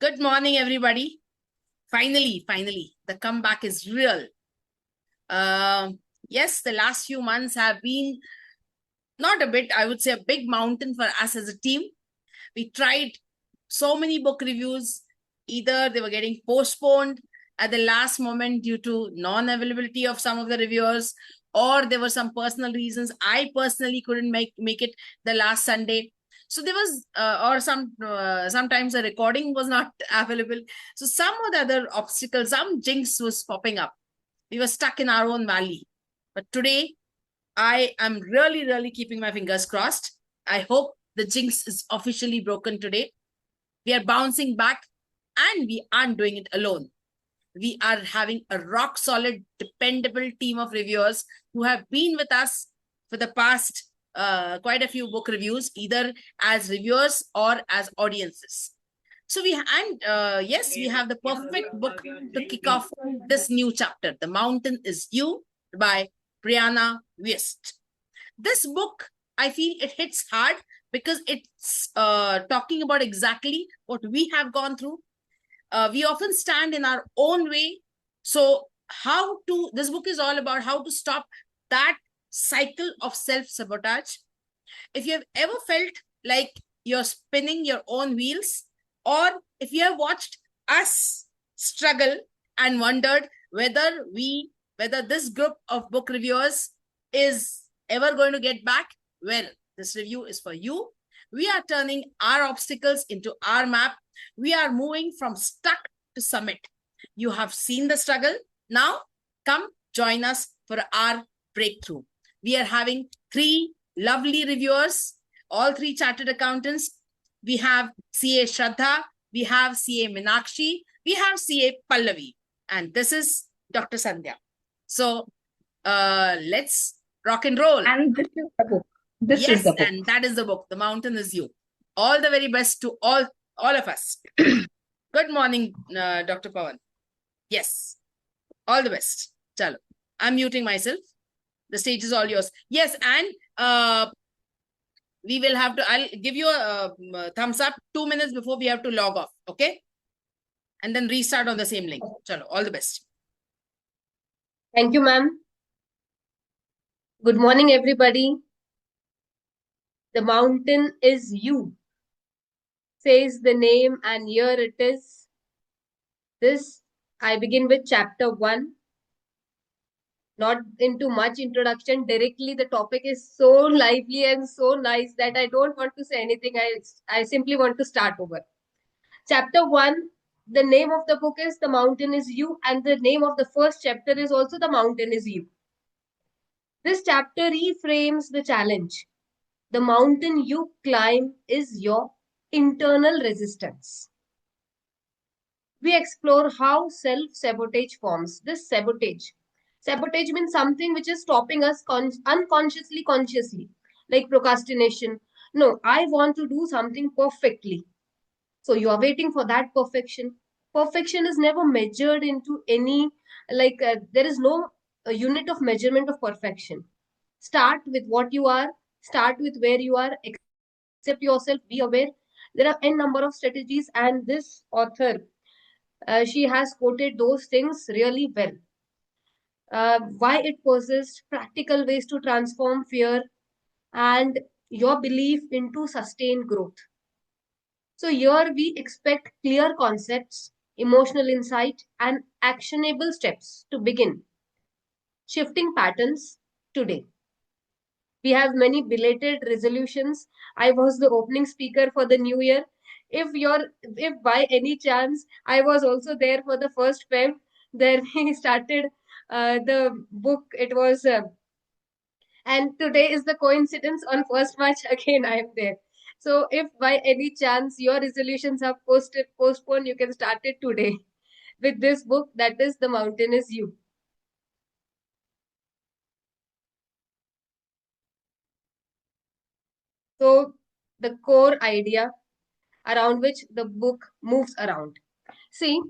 Good morning, everybody. Finally, the comeback is real. Yes, the last few months have been not a bit, I would say a big mountain for us as a team. We tried so many book reviews. Either they were getting postponed at the last moment due to non-availability of some of the reviewers, or there were some personal reasons. I personally couldn't make it the last Sunday. So there was, or sometimes the recording was not available. So some of the other obstacles, some jinx was popping up. We were stuck in our own valley. But today, I am really keeping my fingers crossed. I hope the jinx is officially broken today. We are bouncing back and we aren't doing it alone. We are having a rock solid, dependable team of reviewers who have been with us for the past quite a few book reviews, either as reviewers or as audiences. So we have the perfect book to kick off this new chapter. The Mountain is You by Brianna Wiest. This book, I feel it hits hard because it's talking about exactly what we have gone through. We often stand in our own way. So this book is all about how to stop that cycle of self-sabotage. If you have ever felt like you're spinning your own wheels, or if you have watched us struggle and wondered whether this group of book reviewers is ever going to get back, well, this review is for you. We are turning our obstacles into our map. We are moving from stuck to summit. You have seen the struggle. Now, come join us for our breakthrough. We are having 3 lovely reviewers, all 3 chartered accountants. We have CA Shraddha, we have CA Meenakshi, we have CA Pallavi, and this is Dr. Sandhya. So let's rock and roll. And this is the book. This is the book. And that is the book. The Mountain is You. All the very best to all of us. Good morning, Dr. Pawan. Yes, all the best. Chalo. I'm muting myself. The stage is all yours. Yes, and we will have to, I'll give you a thumbs up 2 minutes before we have to log off. Okay? And then restart on the same link. Chalo, all the best. Thank you, ma'am. Good morning, everybody. The mountain is you, says the name, and here it is. I begin with chapter 1. Not into much introduction. Directly, the topic is so lively and so nice that I don't want to say anything. I simply want to start over. Chapter 1, the name of the book is The Mountain is You, and the name of the first chapter is also The Mountain is You. This chapter reframes the challenge. The mountain you climb is your internal resistance. We explore how self-sabotage forms. This sabotage means something which is stopping us unconsciously, consciously, like procrastination. No, I want to do something perfectly. So you are waiting for that perfection. Perfection is never measured into any, there is no unit of measurement of perfection. Start with what you are, start with where you are, accept yourself, be aware. There are n number of strategies, and this author, she has quoted those things really well. Why it possessed practical ways to transform fear and your belief into sustained growth. So here we expect clear concepts, emotional insight, and actionable steps to begin shifting patterns today. We have many belated resolutions. I was the opening speaker for the new year. If by any chance I was also there for the first Feb, then we started the book. It was, and today is the coincidence on 1st March. Again, I am there. So if by any chance your resolutions are postponed, you can start it today with this book. That is The Mountain is You. So the core idea around which the book moves around. See,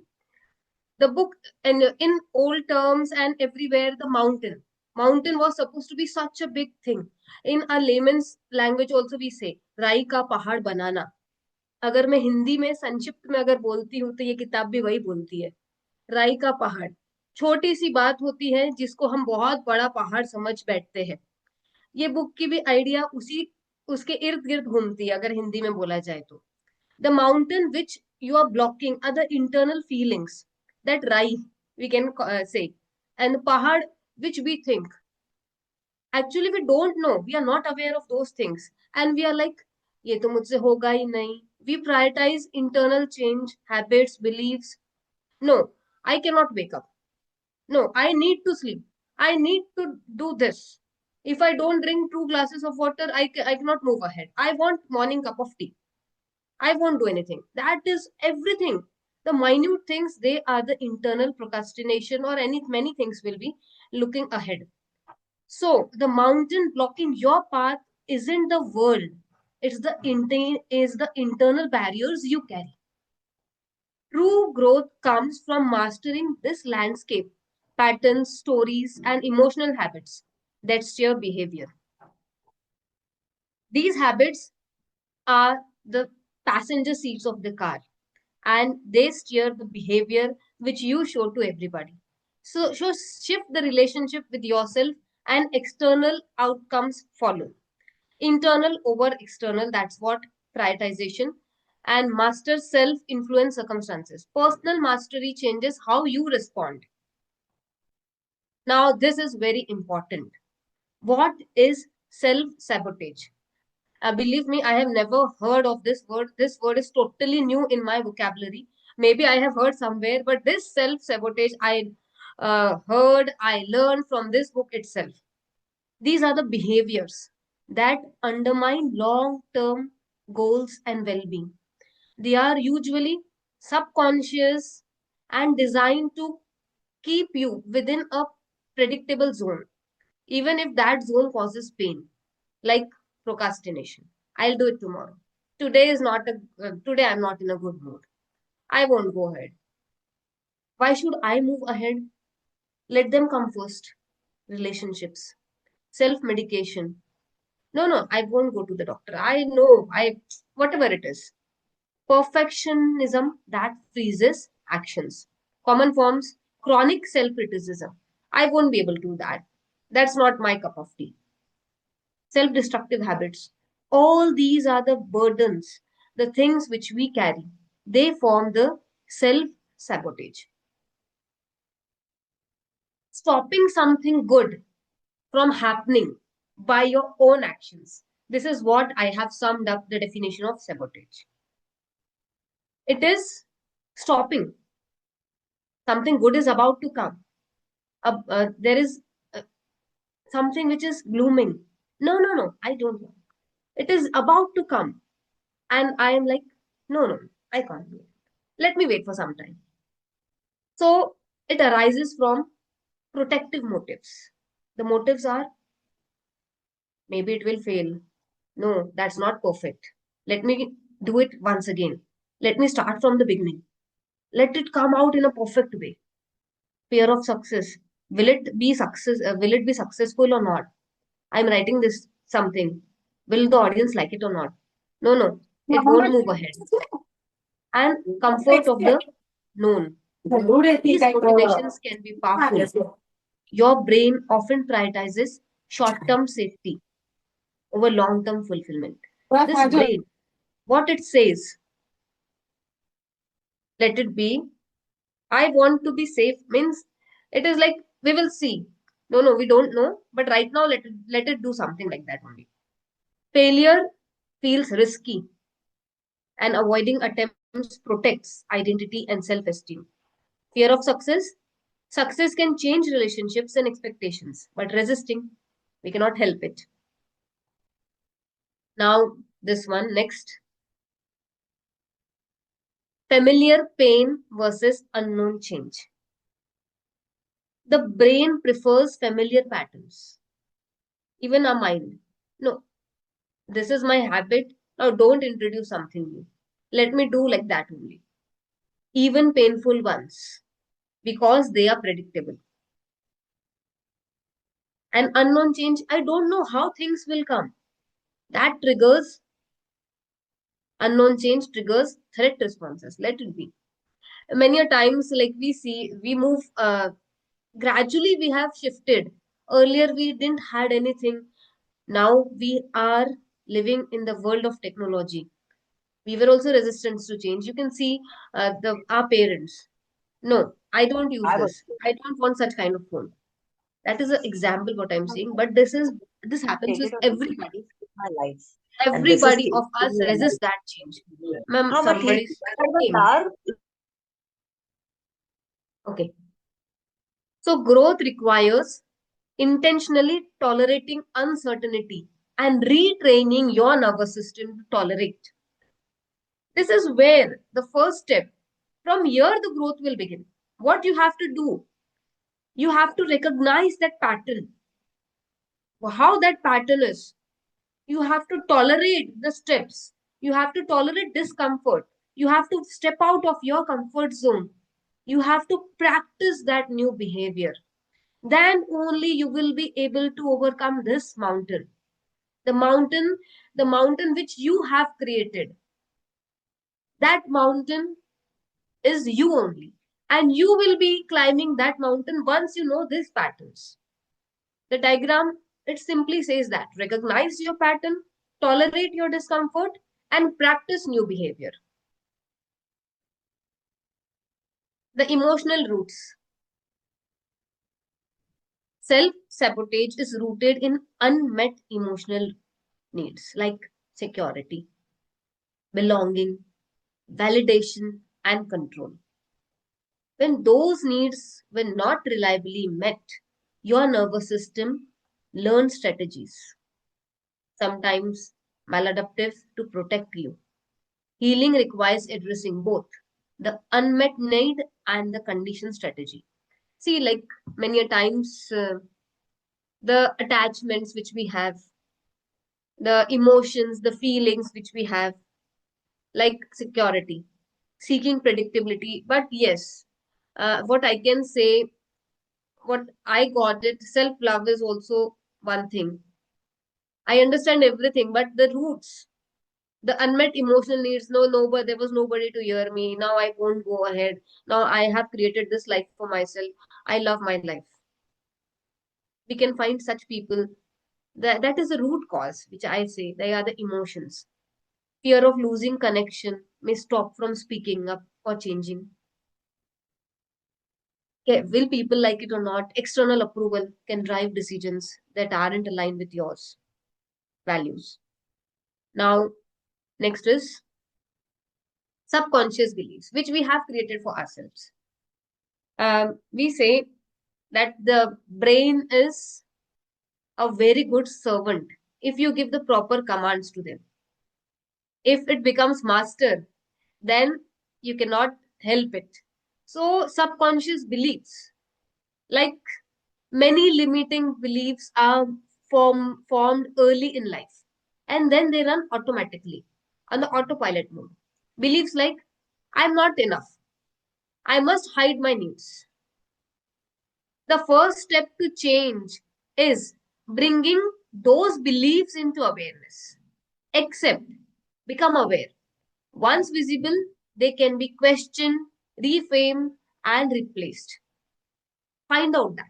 the book in old terms and everywhere, the mountain was supposed to be such a big thing. In a layman's language also we say, Rai ka pahad banana. अगर मैं हिंदी में संक्षिप्त में अगर बोलती हूँ तो ये किताब भी वही बोलती है। राई का पहाड़, छोटी सी बात होती है जिसको हम बहुत बड़ा पहाड़ समझ बैठते हैं। ये बुक की भी आइडिया उसी उसके इर्द गिर्द घूमती है, अगर हिंदी में बोला जाए तो। The mountain which you are blocking are the internal feelings that राई we can say, and the pahad which we think actually we don't know, we are not aware of those things, and we are like ये तो मुझसे होगा ही नहीं. We prioritize internal change, habits, beliefs. No, I cannot wake up. No, I need to sleep. I need to do this. If I don't drink 2 glasses of water, I cannot move ahead. I want morning cup of tea. I won't do anything. That is everything. The minute things, they are the internal procrastination, or any many things will be looking ahead. So the mountain blocking your path isn't the world. It's the internal barriers you carry. True growth comes from mastering this landscape, patterns, stories, and emotional habits that steer behavior. These habits are the passenger seats of the car, and they steer the behavior which you show to everybody. So shift the relationship with yourself, and external outcomes follow. Internal over external, that's what prioritization. And master self influence circumstances. Personal mastery changes how you respond. Now, this is very important. What is self sabotage? Believe me, I have never heard of this word. This word is totally new in my vocabulary. Maybe I have heard somewhere, but this self sabotage I heard, I learned from this book itself. These are the behaviors that undermine long term goals and well being. They are usually subconscious and designed to keep you within a predictable zone, even if that zone causes pain, like procrastination. I'll do it tomorrow. Today I'm not in a good mood. I won't go ahead. Why should I move ahead? Let them come first. Relationships, self medication. No, I won't go to the doctor. I know, whatever it is. Perfectionism that freezes actions. Common forms, chronic self criticism. I won't be able to do that. That's not my cup of tea. Self destructive habits. All these are the burdens, the things which we carry. They form the self sabotage. Stopping something good from happening by your own actions. This is what I have summed up the definition of sabotage. It is stopping. Something good is about to come. There is something which is blooming. No, I don't want. It is about to come. And I am like, no, I can't do it. Let me wait for some time. So it arises from protective motives. The motives are maybe it will fail. No, that's not perfect. Let me do it once again. Let me start from the beginning. Let it come out in a perfect way. Fear of success. Will it be successful or not? I'm writing this something. Will the audience like it or not? No, it won't move ahead. And comfort of the known. These motivations can be powerful. Your brain often prioritizes short-term safety over long-term fulfillment. This brain, what it says, let it be. I want to be safe means it is like we will see. No, we don't know. But right now, let it do something like that only. Failure feels risky, and avoiding attempts protects identity and self-esteem. Fear of success. Success can change relationships and expectations, but resisting, we cannot help it. Now, this one next. Familiar pain versus unknown change. The brain prefers familiar patterns, even our mind. No, this is my habit. Now, don't introduce something new. Let me do like that only. Even painful ones, because they are predictable. And unknown change, I don't know how things will come. That triggers Unknown change triggers threat responses. Let it be. Many a times, like we move gradually. We have shifted. Earlier, we didn't had anything. Now we are living in the world of technology. We were also resistant to change. You can see the our parents. No, I don't use I was this. I don't want such kind of phone. That is an example what I'm saying. But this happens take with it or leave it. everybody. This is my life. And this is Everybody of changing us my resists life. that change. Ma'am, हाँ मैं ठीक somebody's कर came. यार. Okay. So growth requires intentionally tolerating uncertainty and retraining your nervous system to tolerate. This is where the first step. From here, the growth will begin. What you have to do, you have to recognize that pattern, how that pattern is. You have to tolerate the steps. You have to tolerate discomfort. You have to step out of your comfort zone. You have to practice that new behavior. Then only you will be able to overcome this mountain. The mountain, the mountain which you have created. That mountain is you only. And you will be climbing that mountain once you know these patterns. The diagram, it simply says that recognize your pattern, tolerate your discomfort, and practice new behavior. The emotional roots. Self sabotage is rooted in unmet emotional needs like security, belonging, validation, and control. When those needs were not reliably met, your nervous system learns strategies, sometimes maladaptive, to protect you. Healing requires addressing both the unmet need and the condition strategy. See, like many a times, the attachments which we have, the emotions, the feelings which we have, like security, seeking predictability. But yes, what I can say, what I got it, self love is also one thing. I understand everything, but the roots, the unmet emotional needs, no, nobody, there was nobody to hear me. Now I won't go ahead. Now I have created this life for myself. I love my life. We can find such people. That is the root cause, which I say. They are the emotions. Fear of losing connection may stop from speaking up or changing. Okay, will people like it or not? External approval can drive decisions that aren't aligned with yours values. Now, next is subconscious beliefs, which we have created for ourselves. We say that the brain is a very good servant if you give the proper commands to them. If it becomes master, then you cannot help it. So, subconscious beliefs, like many limiting beliefs, are formed early in life and then they run automatically on the autopilot mode. Beliefs like, I'm not enough, I must hide my needs. The first step to change is bringing those beliefs into awareness. Accept, become aware. Once visible, they can be questioned, reframed, and replaced. Find out that.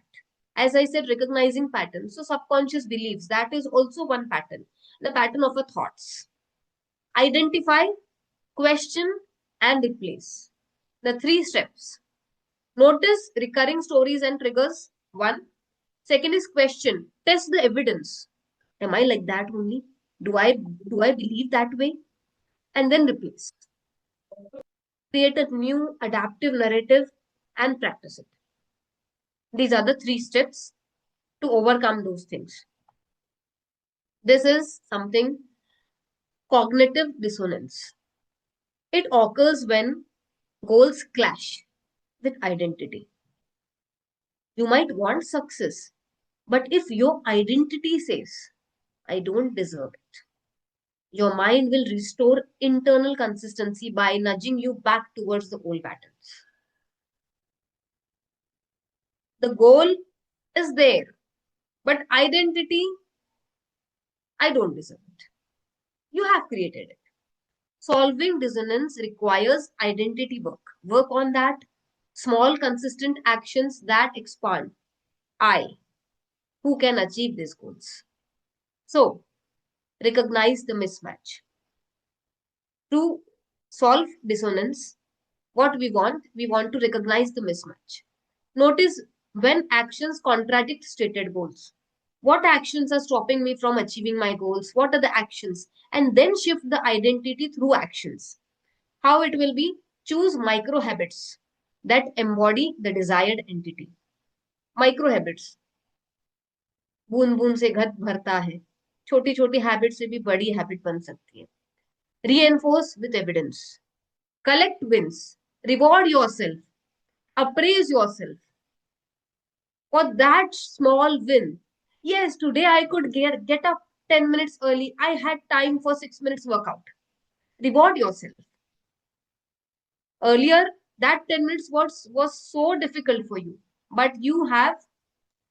As I said, recognizing patterns. So, subconscious beliefs, that is also one pattern. The pattern of our thoughts. Identify, question, and replace. The three steps. Notice recurring stories and triggers. One. Second is question. Test the evidence. Am I like that only? Do I believe that way? And then replace. Create a new adaptive narrative and practice it. These are the three steps to overcome those things. This is something cognitive dissonance. It occurs when goals clash with identity. You might want success, but if your identity says, I don't deserve it, your mind will restore internal consistency by nudging you back towards the old patterns. The goal is there, but identity, I don't deserve it. You have created it. Solving dissonance requires identity work. Work on that. Small, consistent actions that expand I, who can achieve these goals. So, recognize the mismatch. To solve dissonance, what we want to recognize the mismatch. Notice when actions contradict stated goals. What actions are stopping me from achieving my goals? What are the actions? And then shift the identity through actions. How it will be? Choose micro habits that embody the desired entity. Micro habits. बूंद बूंद से घट भरता है. छोटी छोटी habit से भी बड़ी हैबिट बन सकती है. Reinforce with evidence. Collect wins. Reward yourself. Appraise yourself for that small win. Yes, today I could get up 10 minutes early. I had time for 6 minutes workout. Reward yourself. Earlier, that 10 minutes was so difficult for you. But you have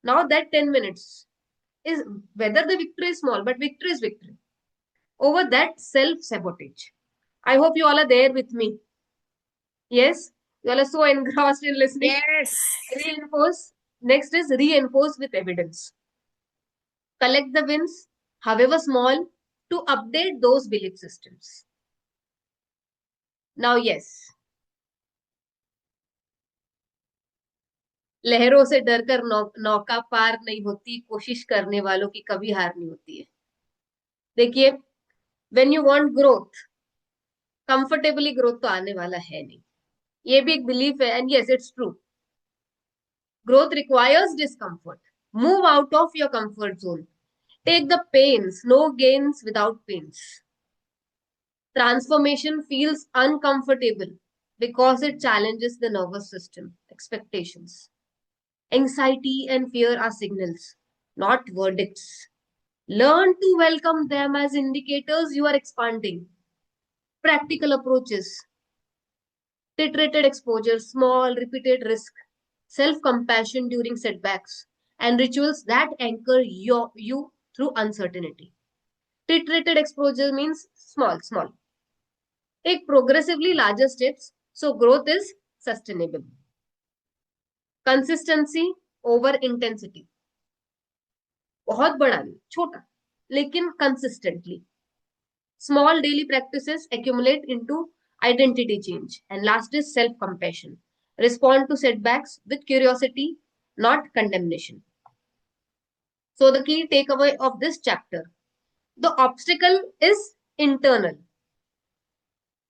now that 10 minutes is whether the victory is small, but victory is victory. Over that self-sabotage. I hope you all are there with me. Yes, you all are so engrossed in listening. Yes. Reinforce. Next is reinforce with evidence. Collect the wins, however small, to update those belief systems. Now, yes, लहरों से डरकर नौका पार नहीं होती, कोशिश करने वालों की कभी हार नहीं होती है. देखिए, when you want growth, comfortably growth तो आने वाला है नहीं. ये भी एक बिलीफ है, and yes, it's true. Growth requires discomfort. Move out of your comfort zone. Take the pains, no gains without pains. Transformation feels uncomfortable because it challenges the nervous system, expectations. Anxiety and fear are signals, not verdicts. Learn to welcome them as indicators you are expanding. Practical approaches, titrated exposure, small, repeated risk, self-compassion during setbacks, and rituals that anchor you through uncertainty. Titrated exposure means small, small. Take progressively larger steps so growth is sustainable. Consistency over intensity. बहुत बड़ा नहीं, छोटा, लेकिन consistently. Small daily practices accumulate into identity change. And last is self-compassion. Respond to setbacks with curiosity, not condemnation. So the key takeaway of this chapter, the obstacle is internal.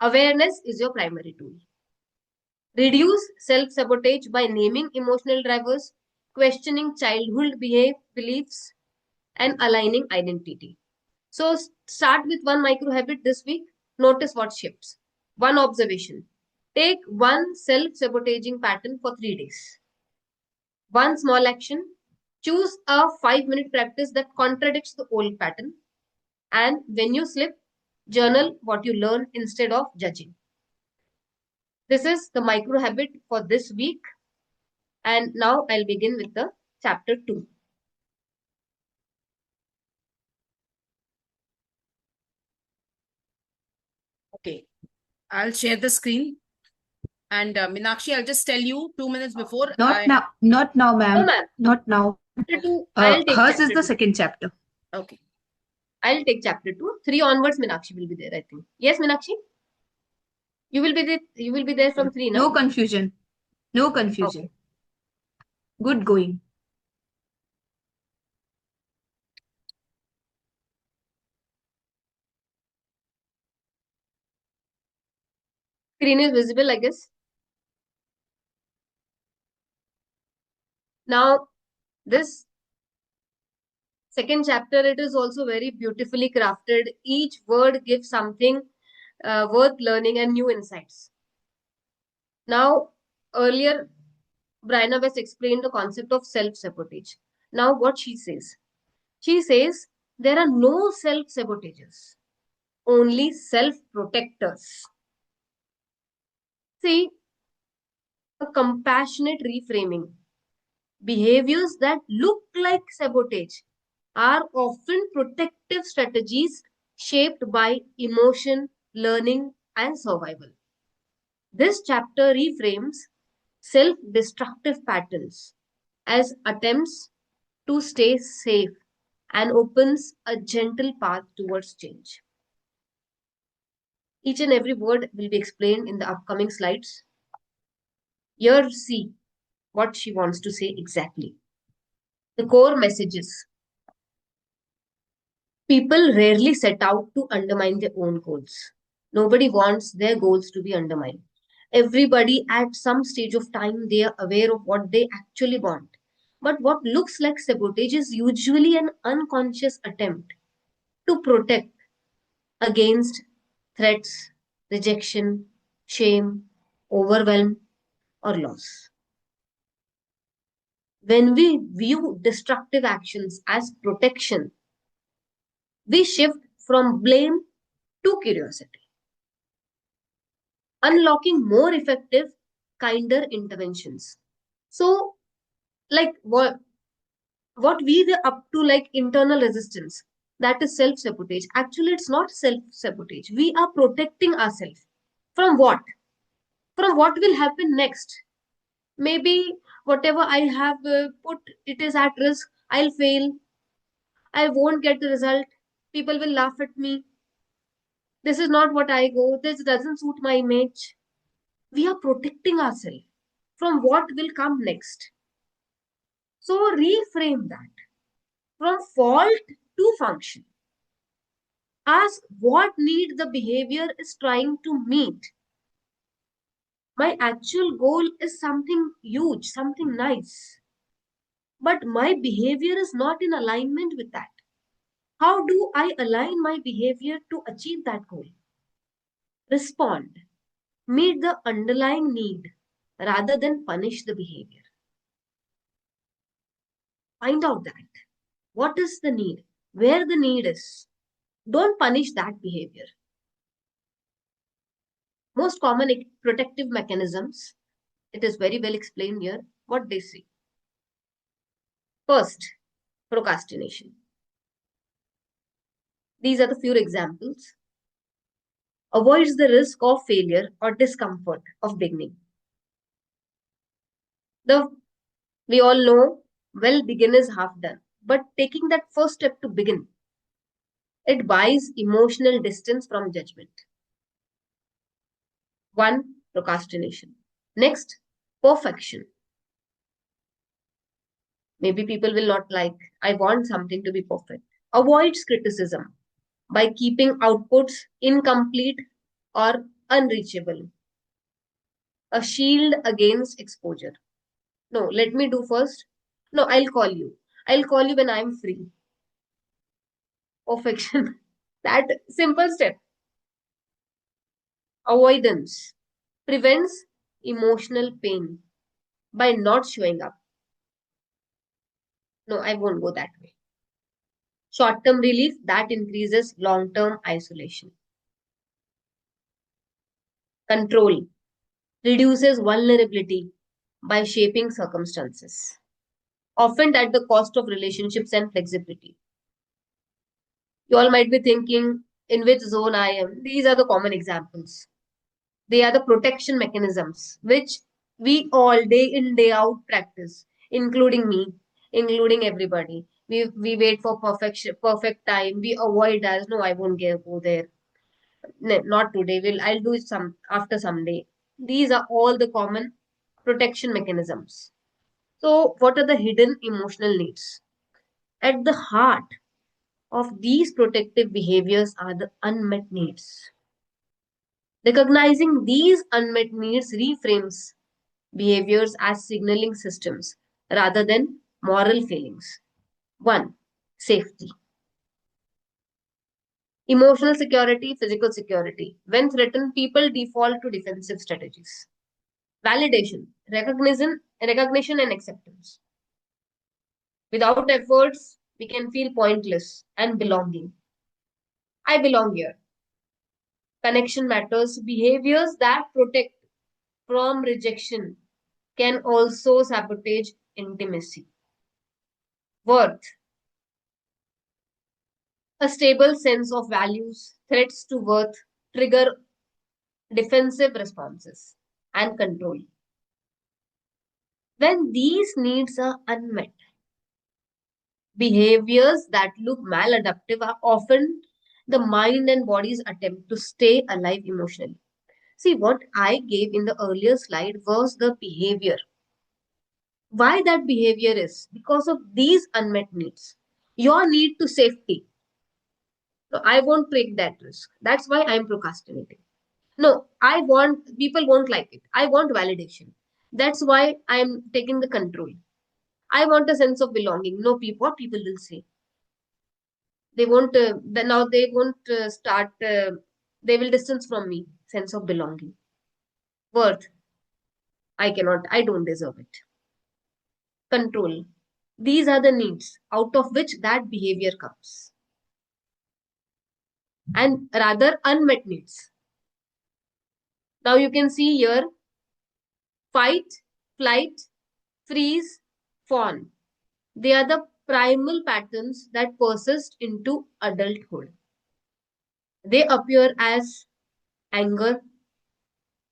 Awareness is your primary tool. Reduce self-sabotage by naming emotional drivers, questioning childhood beliefs, and aligning identity. So start with one micro habit this week. Notice what shifts. One observation. Take one self-sabotaging pattern for 3 days. One small action. Choose a 5-minute practice that contradicts the old pattern. And when you slip, journal what you learned instead of judging. This is the micro habit for this week. And now I'll begin with the chapter 2. Okay. I'll share the screen. And Meenakshi, I'll just tell you 2 minutes before. Not now, ma'am. No, ma'am. Not now. Chapter 2, I'll take Hers chapter is the 2. second chapter. Okay. I'll take chapter 2. 3 onwards, Meenakshi will be there, I think. Yes, Meenakshi? You will be there from 3 now? No confusion. No confusion. Okay. Good going. Screen is visible, I guess. Now, this second chapter, it is also very beautifully crafted. Each word gives something worth learning and new insights. Now, earlier, Brianna West explained the concept of self-sabotage. Now, what she says? She says there are no self-sabotages, only self-protectors. See, a compassionate reframing. Behaviors that look like sabotage are often protective strategies shaped by emotion, learning, and survival. This chapter reframes self destructive patterns as attempts to stay safe and opens a gentle path towards change. Each and every word will be explained in the upcoming slides. Here, see what she wants to say exactly. The core messages. People rarely set out to undermine their own goals. Nobody wants their goals to be undermined. Everybody at some stage of time they are aware of what they actually want. But what looks like sabotage is usually an unconscious attempt to protect against threats, rejection, shame, overwhelm, or loss. When we view destructive actions as protection, we shift from blame to curiosity, unlocking more effective, kinder interventions. So, like what we were up to, like internal resistance, that is self sabotage. Actually, it's not self sabotage. We are protecting ourselves from what? From what will happen next? Maybe whatever I have put, it is at risk. I'll fail. I won't get the result. People will laugh at me. This is not what I go. This doesn't suit my image. We are protecting ourselves from what will come next. So reframe that from fault to function. Ask what need the behavior is trying to meet. My actual goal is something huge, something nice, but my behavior is not in alignment with that. How do I align my behavior to achieve that goal? Respond. Meet the underlying need rather than punish the behavior. Find out that. What is the need? Where the need is. Don't punish that behavior. Most common protective mechanisms, it is very well explained here, what they say. First, procrastination. These are the few examples. Avoids the risk of failure or discomfort of beginning. We all know, well, begin is half done. But taking that first step to begin, it buys emotional distance from judgment. One, procrastination. Next, perfection. Maybe people will not like, I want something to be perfect. Avoids criticism by keeping outputs incomplete or unreachable. A shield against exposure. No, let me do first. No, I'll call you. I'll call you when I'm free. Perfection. That simple step. Avoidance prevents emotional pain by not showing up. No, I won't go that way. Short term relief that increases long term isolation. Control reduces vulnerability by shaping circumstances, often at the cost of relationships and flexibility. You all might be thinking in which zone I am. These are the common examples. They are the protection mechanisms which we all day in, day out practice, including me, including everybody. We wait for perfect time. We avoid as no, I won't go there. No, not today. I'll do it some after some day. These are all the common protection mechanisms. So, what are the hidden emotional needs? At the heart of these protective behaviors are the unmet needs. Recognizing these unmet needs reframes behaviors as signaling systems rather than moral failings. 1. Safety. Emotional security, physical security. When threatened, people default to defensive strategies. Validation, recognition and acceptance. Without efforts, we can feel pointless and belonging. I belong here. Connection matters. Behaviors that protect from rejection can also sabotage intimacy. Worth, a stable sense of values, threats to worth, trigger defensive responses and control. When these needs are unmet, behaviors that look maladaptive are often the mind and body's attempt to stay alive emotionally. See, what I gave in the earlier slide was the behavior. Why that behavior is? Because of these unmet needs. Your need to safety. So I won't take that risk. That's why I'm procrastinating. No, people won't like it. I want validation. That's why I'm taking the control. I want a sense of belonging. No, what people will say. They won't, now they won't they will distance from me. Sense of belonging. Worth. I don't deserve it. Control. These are the needs out of which that behavior comes. And rather unmet needs. Now you can see here fight, flight, freeze, fawn. They are the primal patterns that persist into adulthood. They appear as anger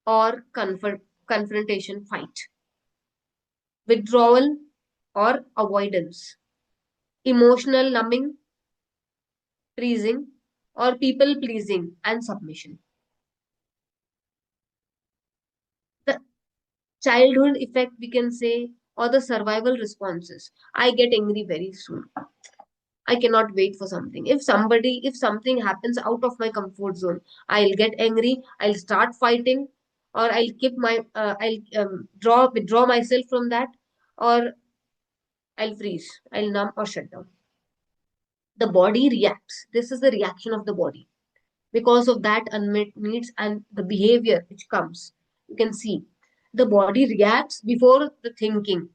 or confrontation, fight, withdrawal or avoidance, emotional numbing, freezing, or people pleasing and submission. The childhood effect, we can say, or the survival responses. I get angry very soon. I cannot wait for something. If something happens out of my comfort zone, I'll get angry, I'll start fighting, or I'll withdraw myself from that, or I'll freeze, I'll numb or shut down. The body reacts. This is the reaction of the body because of that unmet needs and the behavior which comes. You can see the body reacts before the thinking.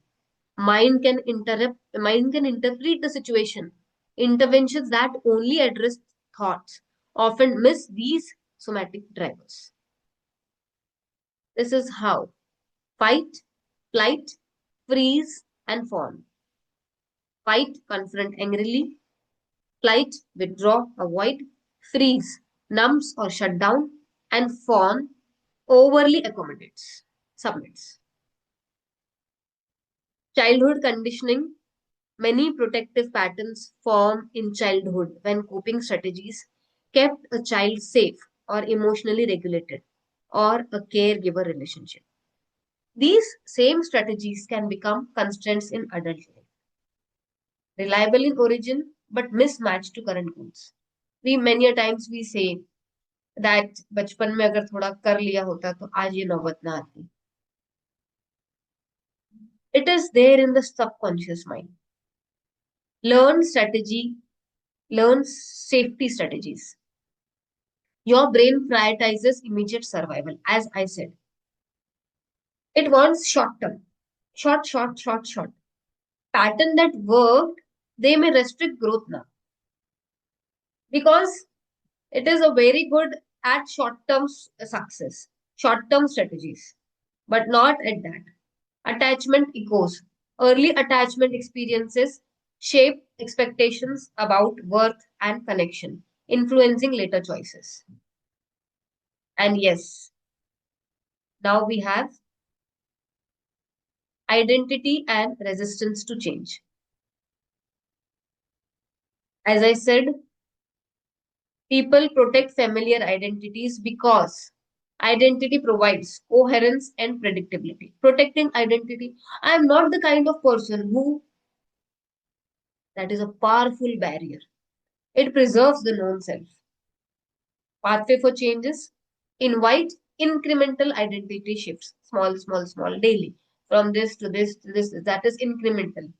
Mind can interpret the situation. Interventions that only address thoughts often miss these somatic drivers. This is how fight, flight, freeze, and fawn. Fight, confront angrily. Flight, withdraw, avoid. Freeze, numbs or shut down. And fawn, overly accommodates, submits. Childhood conditioning. Many protective patterns form in childhood when coping strategies kept a child safe or emotionally regulated or a caregiver relationship. These same strategies can become constraints in adult life, reliable in origin but mismatched to current goals. We many a times we say that बचपन में अगर थोड़ा कर लिया होता तो आज ये नौबत ना आती. It is there in the subconscious mind. Learn safety strategies. Your brain prioritizes immediate survival, as I said. It wants short term, short. Pattern that worked, they may restrict growth now. Because it is a very good at short term success, short term strategies, but not at that. Attachment echoes. Early attachment experiences shape expectations about worth and connection, influencing later choices. And yes, now we have identity and resistance to change. As I said, people protect familiar identities because identity provides coherence and predictability. Protecting identity, I am not the kind of person who, that is a powerful barrier. It preserves the known self. Pathway for changes, invite incremental identity shifts, small, daily. From this to this to this, that is incremental.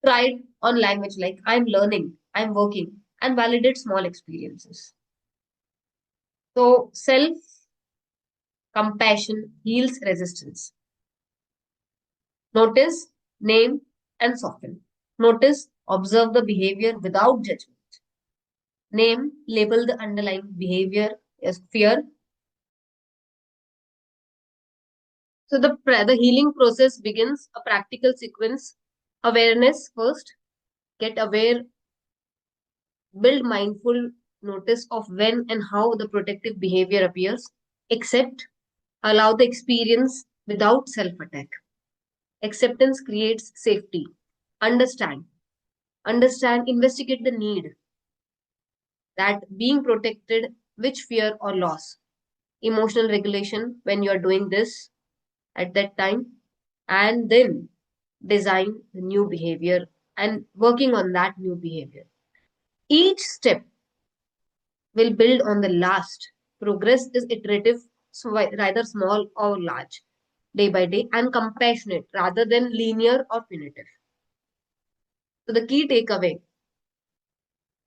Tried on language like I'm learning, I'm working, and validate small experiences. So, self compassion heals resistance. Notice, name, and soften. Notice, observe the behavior without judgment. Name, label the underlying behavior as fear. So the healing process begins a practical sequence. Awareness first. Get aware. Build mindful notice of when and how the protective behavior appears. Accept, allow the experience without self attack. Acceptance creates safety. Understand, investigate the need that being protected, which fear or loss. Emotional regulation when you are doing this at that time, and then design the new behavior and working on that new behavior. Each step will build on the last. Progress is iterative, so rather small or large, day by day, and compassionate rather than linear or punitive. So, the key takeaway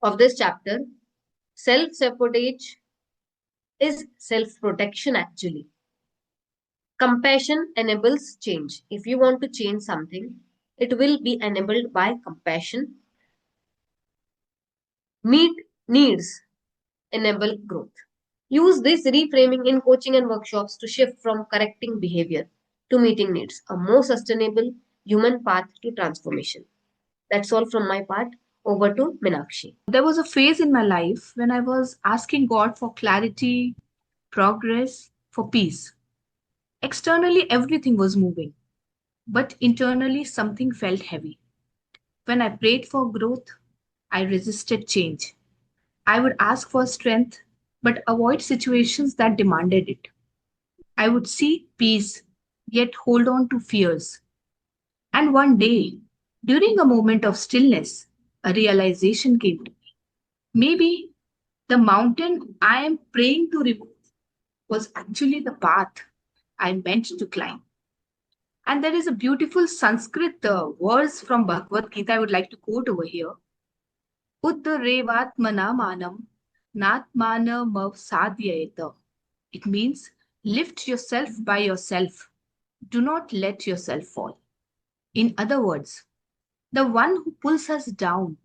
of this chapter, self sabotage is self protection actually. Compassion enables change. If you want to change something, it will be enabled by compassion. Meet needs enable growth. Use this reframing in coaching and workshops to shift from correcting behavior to meeting needs, a more sustainable human path to transformation. That's all from my part. Over to Minakshi. There was a phase in my life when I was asking God for clarity, progress, for peace. Externally, everything was moving, but internally, something felt heavy. When I prayed for growth, I resisted change. I would ask for strength, but avoid situations that demanded it. I would seek peace, yet hold on to fears. And one day, during a moment of stillness, a realization came to me. Maybe the mountain I am praying to remove was actually the path I meant to climb. And there is a beautiful Sanskrit verse from Bhagavad Gita I would like to quote over here. Uddharevatmana manam natmana mav sadhyayeta. It means lift yourself by yourself. Do not let yourself fall. In other words, the one who pulls us down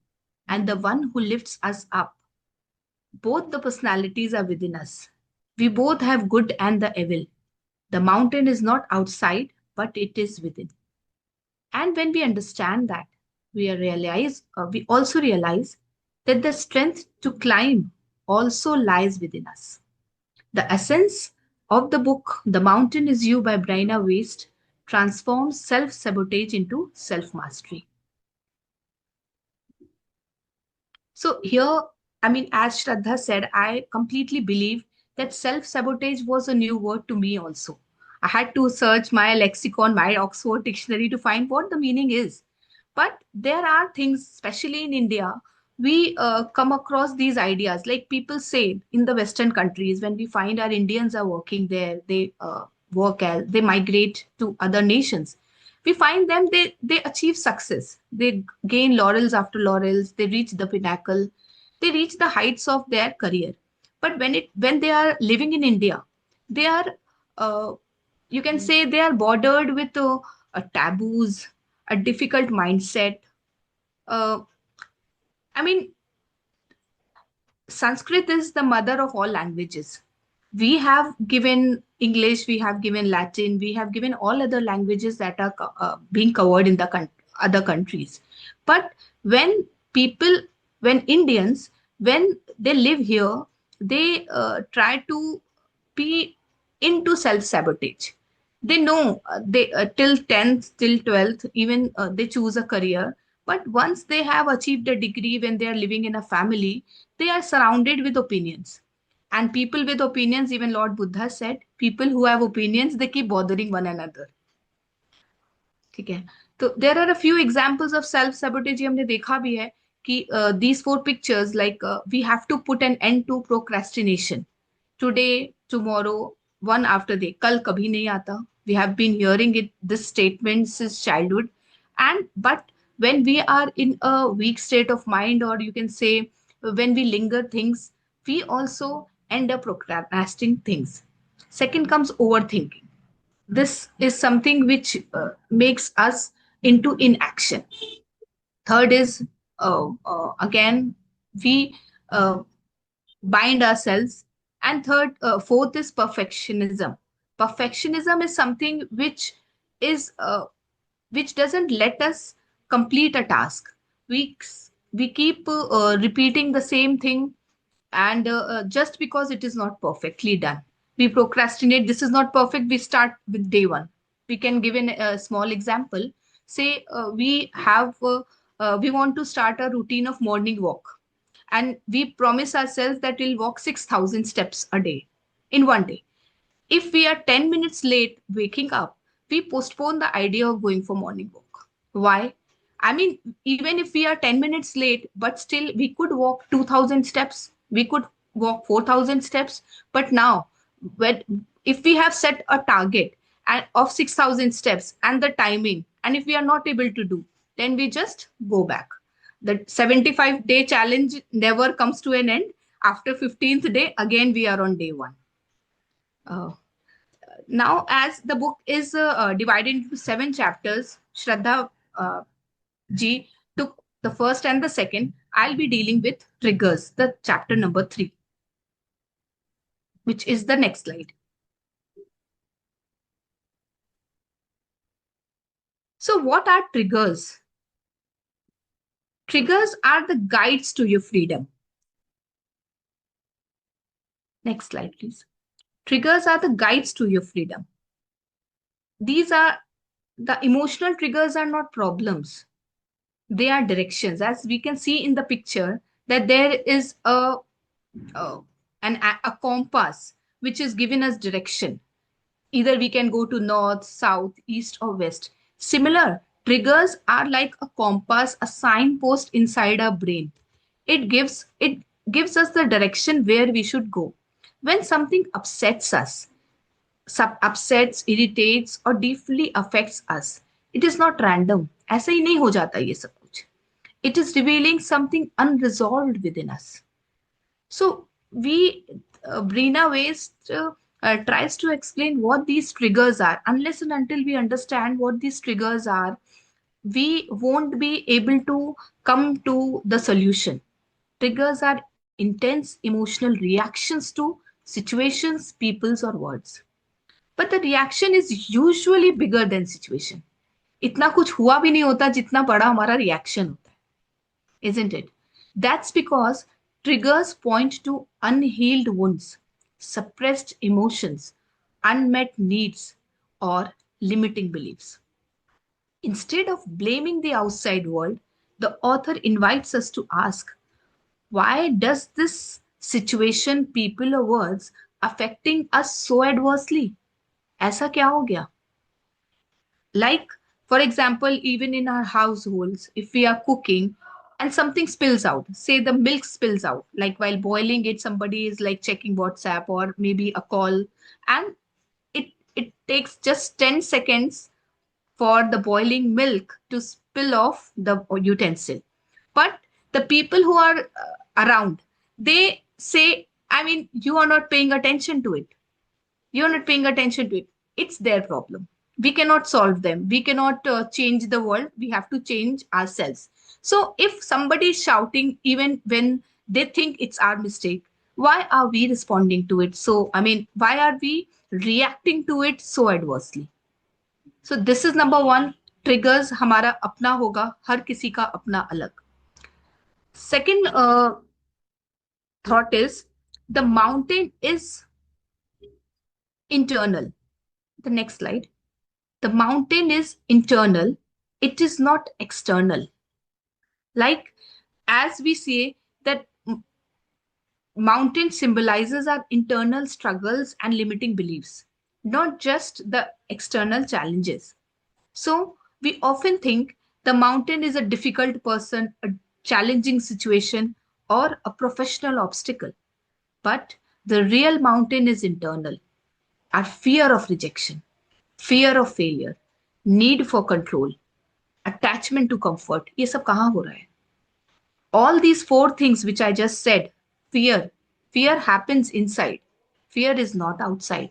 and the one who lifts us up, both the personalities are within us. We both have good and the evil. The mountain is not outside, but it is within. And when we understand that, we also realize that the strength to climb also lies within us. The essence of the book, The Mountain is You by Braina Waste, transforms self sabotage into self mastery. So, here, I mean, as Shraddha said, I completely believe that self sabotage was a new word to me also. I had to search my lexicon, my Oxford dictionary to find what the meaning is. But there are things, especially in India, we come across these ideas. Like people say in the Western countries, when we find our Indians are working there, they they migrate to other nations. We find them, they achieve success. They gain laurels after laurels. They reach the pinnacle. They reach the heights of their career. But when they are living in India, they are uh, you can say they are bordered with taboos, a difficult mindset. Uh, I mean, Sanskrit is the mother of all languages. We have given English, we have given Latin, we have given all other languages that are being covered in the other countries. But when people, when Indians, when they live here, they try to be into self sabotage. They know they till 10th, till 12th, even they choose a career. But once they have achieved a degree, when they are living in a family, they are surrounded with opinions. And people with opinions, even Lord Buddha said, people who have opinions, they keep bothering one another. ठीक है तो there are a few examples of self sabotage हमने देखा भी है कि these four pictures like we have to put an end to procrastination today tomorrow one after day कल कभी नहीं आता we have been hearing it this statement since childhood and but when we are in a weak state of mind or you can say when we linger things we also end up procrastinating things second comes overthinking this is something which makes us into inaction. Third is again we uh, bind ourselves, and fourth is perfectionism. Perfectionism is something is which doesn't let us complete a task. We we keep repeating the same thing And just because it is not perfectly done, we procrastinate. This is not perfect, we start with day one. We can give a small example. Say we want to start a routine of morning walk, and we promise ourselves that we'll walk 6,000 steps a day in one day. If we are 10 minutes late waking up, we postpone the idea of going for morning walk. Why? I mean, even if we are 10 minutes late, but still we could walk 2,000 steps, we could walk 4,000 steps. But now, when, if we have set a target of 6,000 steps and the timing, and if we are not able to do, then we just go back. The 75-day challenge never comes to an end. After 15th day, again we are on day one. Uh, Now, as the book is divided into 7 chapters, Shraddha ji took the first and the second. I'll be dealing with triggers, the chapter number 3, which is the next slide. So, what are triggers? Triggers are the guides to your freedom. Next slide, please. Triggers are the guides to your freedom. These are the emotional triggers are not problems. They are directions. As we can see in the picture, that there is uh, a compass which is giving us direction. Either we can go to north, south, east, or west. Similar triggers are like a compass, a signpost inside our brain. It gives us the direction where we should go. When something upsets us, upsets, irritates, or deeply affects us, it is not random. ऐसे ही नहीं हो जाता ये सब कुछ. It is revealing something unresolved within us. So Brina Waste tries to explain what these triggers are. Unless and until we understand what these triggers are, we won't be able to come to the solution. Triggers are intense emotional reactions to situations, peoples, or words. But the reaction is usually bigger than situation. इतना कुछ हुआ भी नहीं होता जितना बड़ा हमारा reaction होता है. Isn't it? That's because triggers point to unhealed wounds, suppressed emotions, unmet needs, or limiting beliefs. Instead of blaming the outside world, the author invites us to ask, why does this situation, people, or words affecting us so adversely? ऐसा क्या हो गया? Like, for example, even in our households, if we are cooking and something spills out, say the milk spills out, like while boiling it, somebody is like checking WhatsApp or maybe a call, and it takes just 10 seconds for the boiling milk to spill off the utensil. But the people who are around, they say, I mean, you are not paying attention to it. You're not paying attention to it. It's their problem. We cannot solve them. We cannot change the world. We have to change ourselves. So if somebody is shouting even when they think it's our mistake, why are we responding to it? So I mean, why are we reacting to it so adversely? So this is number one. Triggers हमारा अपना होगा, हर किसी का अपना अलग. Second thought is, the mountain is internal. The next slide. The mountain is internal, it is not external. Like, as we say that mountain symbolizes our internal struggles and limiting beliefs, not just the external challenges. So we often think the mountain is a difficult person, a challenging situation, or a professional obstacle. But the real mountain is internal. Our fear of rejection, fear of failure, need for control, attachment to comfort, ये सब कहाँ हो रहा है? All these 4 things which I just said, fear happens inside. Fear is not outside.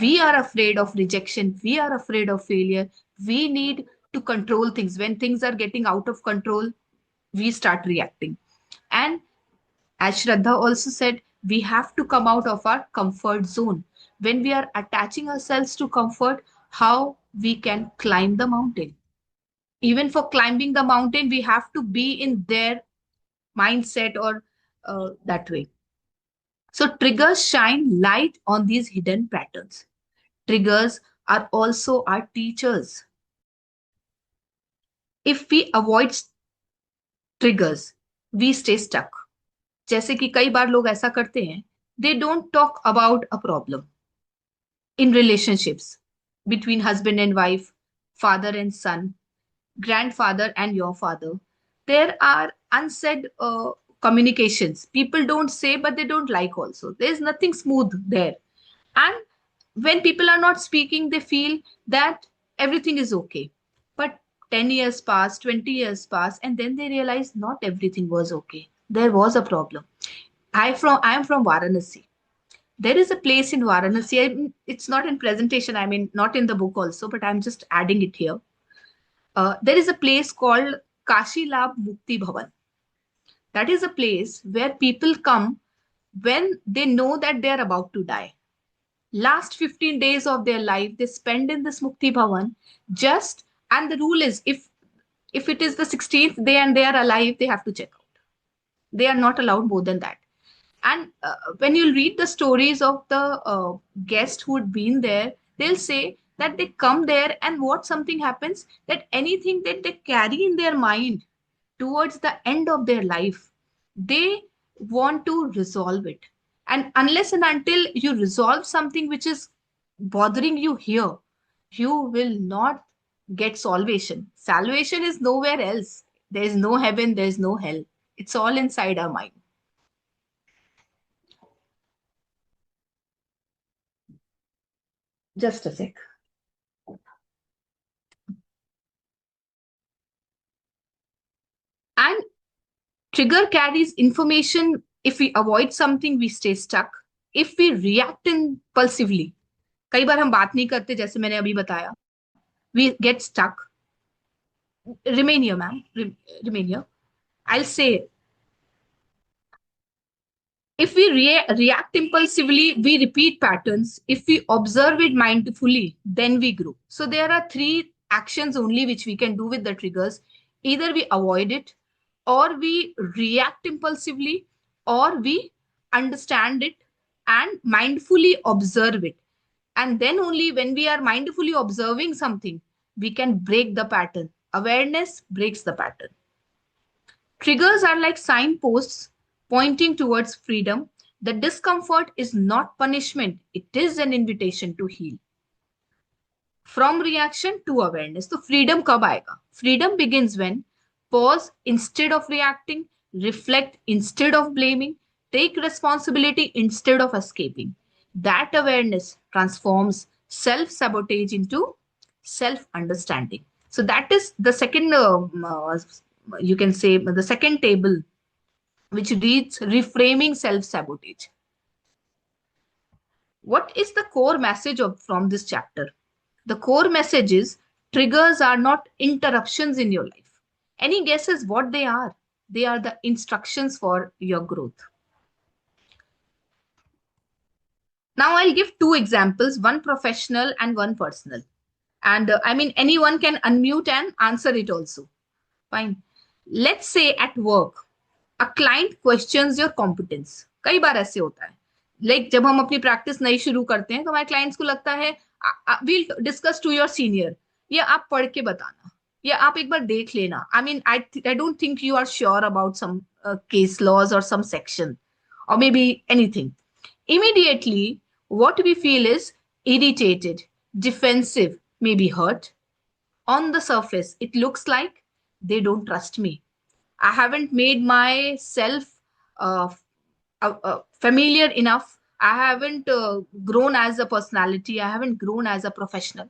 We are afraid of rejection. We are afraid of failure. We need to control things. When things are getting out of control, we start reacting. And as Shraddha also said, we have to come out of our comfort zone. When we are attaching ourselves to comfort, how we can climb the mountain. Even for climbing the mountain, we have to be in their mindset or that way. So triggers shine light on these hidden patterns. Triggers are also our teachers. If we avoid triggers, we stay stuck. जैसे कि कई बार लोग ऐसा करते हैं, they don't talk about a problem in relationships between husband and wife, father and son, grandfather and your father. There are unsaid communications. People don't say, but they don't like also. There's nothing smooth there. And when people are not speaking, they feel that everything is okay. But 10 years pass, 20 years pass, and then they realize not everything was okay. There was a problem. I am from Varanasi. There is a place in Varanasi. It's not in presentation. I mean, not in the book also, but I'm just adding it here. There is a place called Kashi Labh Mukti Bhavan. That is a place where people come when they know that they are about to die. Last 15 days of their life they spend in this Mukti Bhavan. Just, and the rule is, if it is the 16th day and they are alive, they have to check out. They are not allowed more than that. And when you read the stories of the guests who had been there, they'll say that they come there, and what something happens, that anything that they carry in their mind towards the end of their life, they want to resolve it. And unless and until you resolve something which is bothering you here, you will not get salvation. Salvation is nowhere else. There is no heaven, there is no hell. It's all inside our mind. Just a sec. And trigger carries information. If we avoid something, we stay stuck. If we react impulsively, कई बार हम बात नहीं करते, जैसे मैंने अभी बताया, we get stuck. Remain here, ma'am. Remain here. I'll say, if we react impulsively, we repeat patterns. If we observe it mindfully, then we grow. So there are three actions only which we can do with the triggers. Either we avoid it, or we react impulsively, or we understand it and mindfully observe it. And then only when we are mindfully observing something, we can break the pattern. Awareness breaks the pattern. Triggers are like signposts pointing towards freedom. The discomfort is not punishment, it is an invitation to heal. From reaction to awareness. So freedom कब आएगा? Freedom begins when pause instead of reacting, reflect instead of blaming, take responsibility instead of escaping. That awareness transforms self-sabotage into self-understanding. So that is the second, you can say, the second table, which reads reframing self-sabotage. What is the core message from this chapter? The core message is triggers are not interruptions in your life. Any guesses what they are? They are the instructions for your growth. Now I'll give two examples, one professional and one personal. And I mean, anyone can unmute and answer it also. Fine. Let's say at work, a client questions your competence. कई बार ऐसे होता है. Like जब हम अपनी practice नई शुरू करते हैं, तो हमारे clients को लगता है, we'll discuss to your senior. ये आप पढ़ के बताना. या आप एक बार देख लेना. I mean, I don't think you are sure about some case laws or some section, or maybe anything. Immediately, what we feel is irritated, defensive, maybe hurt. On the surface, it looks like they don't trust me. I haven't made myself familiar enough. I haven't grown as a personality. I haven't grown as a professional.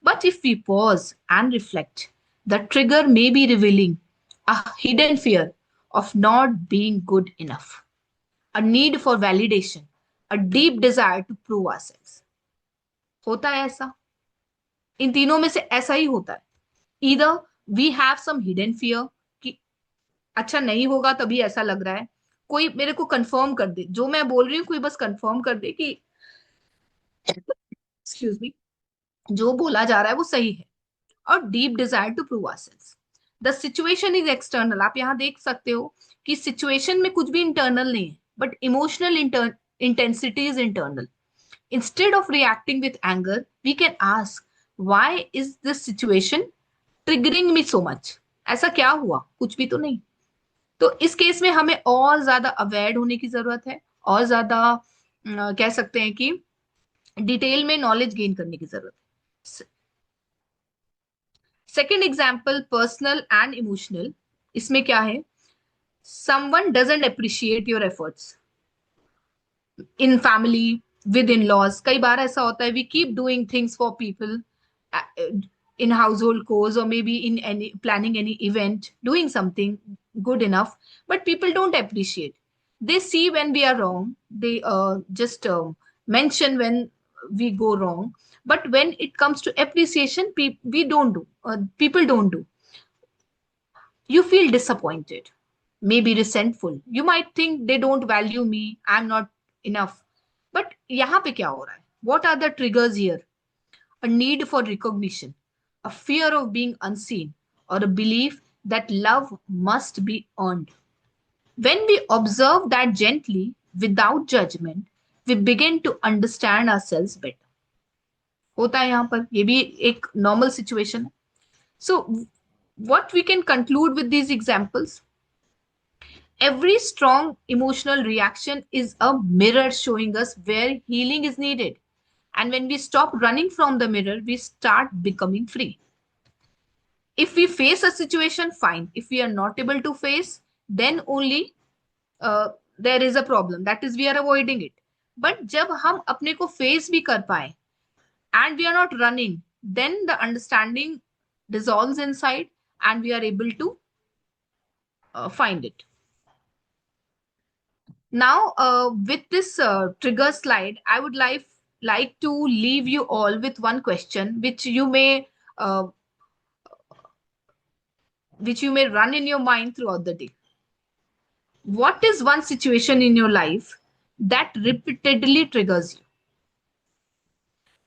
But if we pause and reflect, the trigger may be revealing a hidden fear of not being good enough, a need for validation, a deep desire to prove ourselves. होता है ऐसा? इन तीनों में से ऐसा ही होता है. Either we have some hidden fear कि अच्छा नहीं होगा तभी ऐसा लग रहा है. कोई मेरे को कंफर्म कर दे जो मैं बोल रही हूँ, कोई बस कंफर्म कर दे कि एक्सक्यूज मी, जो बोला जा रहा है वो सही है. और deep desire to prove ourselves. The situation is external. आप यहाँ देख सकते हो कि सिचुएशन में कुछ भी इंटरनल नहीं है, but emotional Intensity is internal. Instead of reacting with anger, we can ask, why is this situation triggering me so much? ऐसा क्या हुआ? कुछ भी तो नहीं. तो इस केस में हमें और ज्यादा अवेयर होने की जरूरत है, और ज्यादा कह सकते हैं कि डिटेल में नॉलेज गेन करने की जरूरत है. Second example, personal and emotional. इसमें क्या है? Someone doesn't appreciate your efforts in family, with in laws. कई बार ऐसा होता है, we keep doing things for people in household chores, or maybe in any planning any event, doing something good enough, but people don't appreciate. They see when we are wrong, they just mention when we go wrong, but when it comes to appreciation, we don't do, people don't do. You feel disappointed, maybe resentful. You might think they don't value me, I'm not enough. But यहाँ पे क्या हो रहा है? What are the triggers here? A need for recognition, a fear of being unseen, or a belief that love must be earned. When we observe that gently, without judgment, we begin to understand ourselves better. होता है यहाँ पर, ये भी एक normal situation है. So, what we can conclude with these examples? Every strong emotional reaction is a mirror showing us where healing is needed. And when we stop running from the mirror, we start becoming free. If we face a situation, fine. If we are not able to face, then only there is a problem. That is, we are avoiding it. But जब हम अपने को face भी कर पाए, and we are not running, then the understanding dissolves inside, and we are able to find it. Now, with this trigger slide, I would like to leave you all with one question, which you may run in your mind throughout the day. What is one situation in your life that repeatedly triggers you?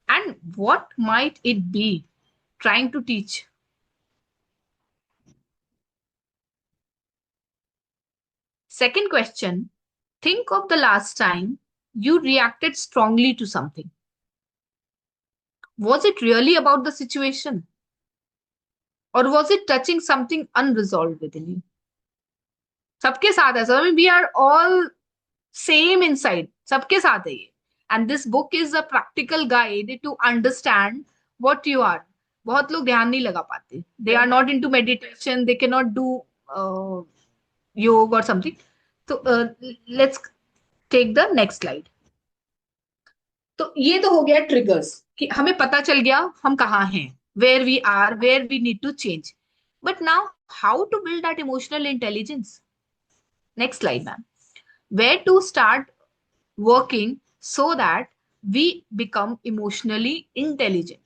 And what might it be trying to teach? Second question, think of the last time you reacted strongly to something. Was it really about the situation? Or was it touching something unresolved within you? सबके साथ ऐसा, I mean, we are all same inside. सबके साथ है ये. And this book is a practical guide to understand what you are. बहुत लोग ध्यान नहीं लगा पाते. They are not into meditation. They cannot do yoga or something. So let's take the next slide. तो ये तो हो गया triggers कि हमें पता चल गया हम कहाँ हैं, where we are, where we need to change. But now, how to build that emotional intelligence? Next slide, ma'am. Where to start working so that we become emotionally intelligent?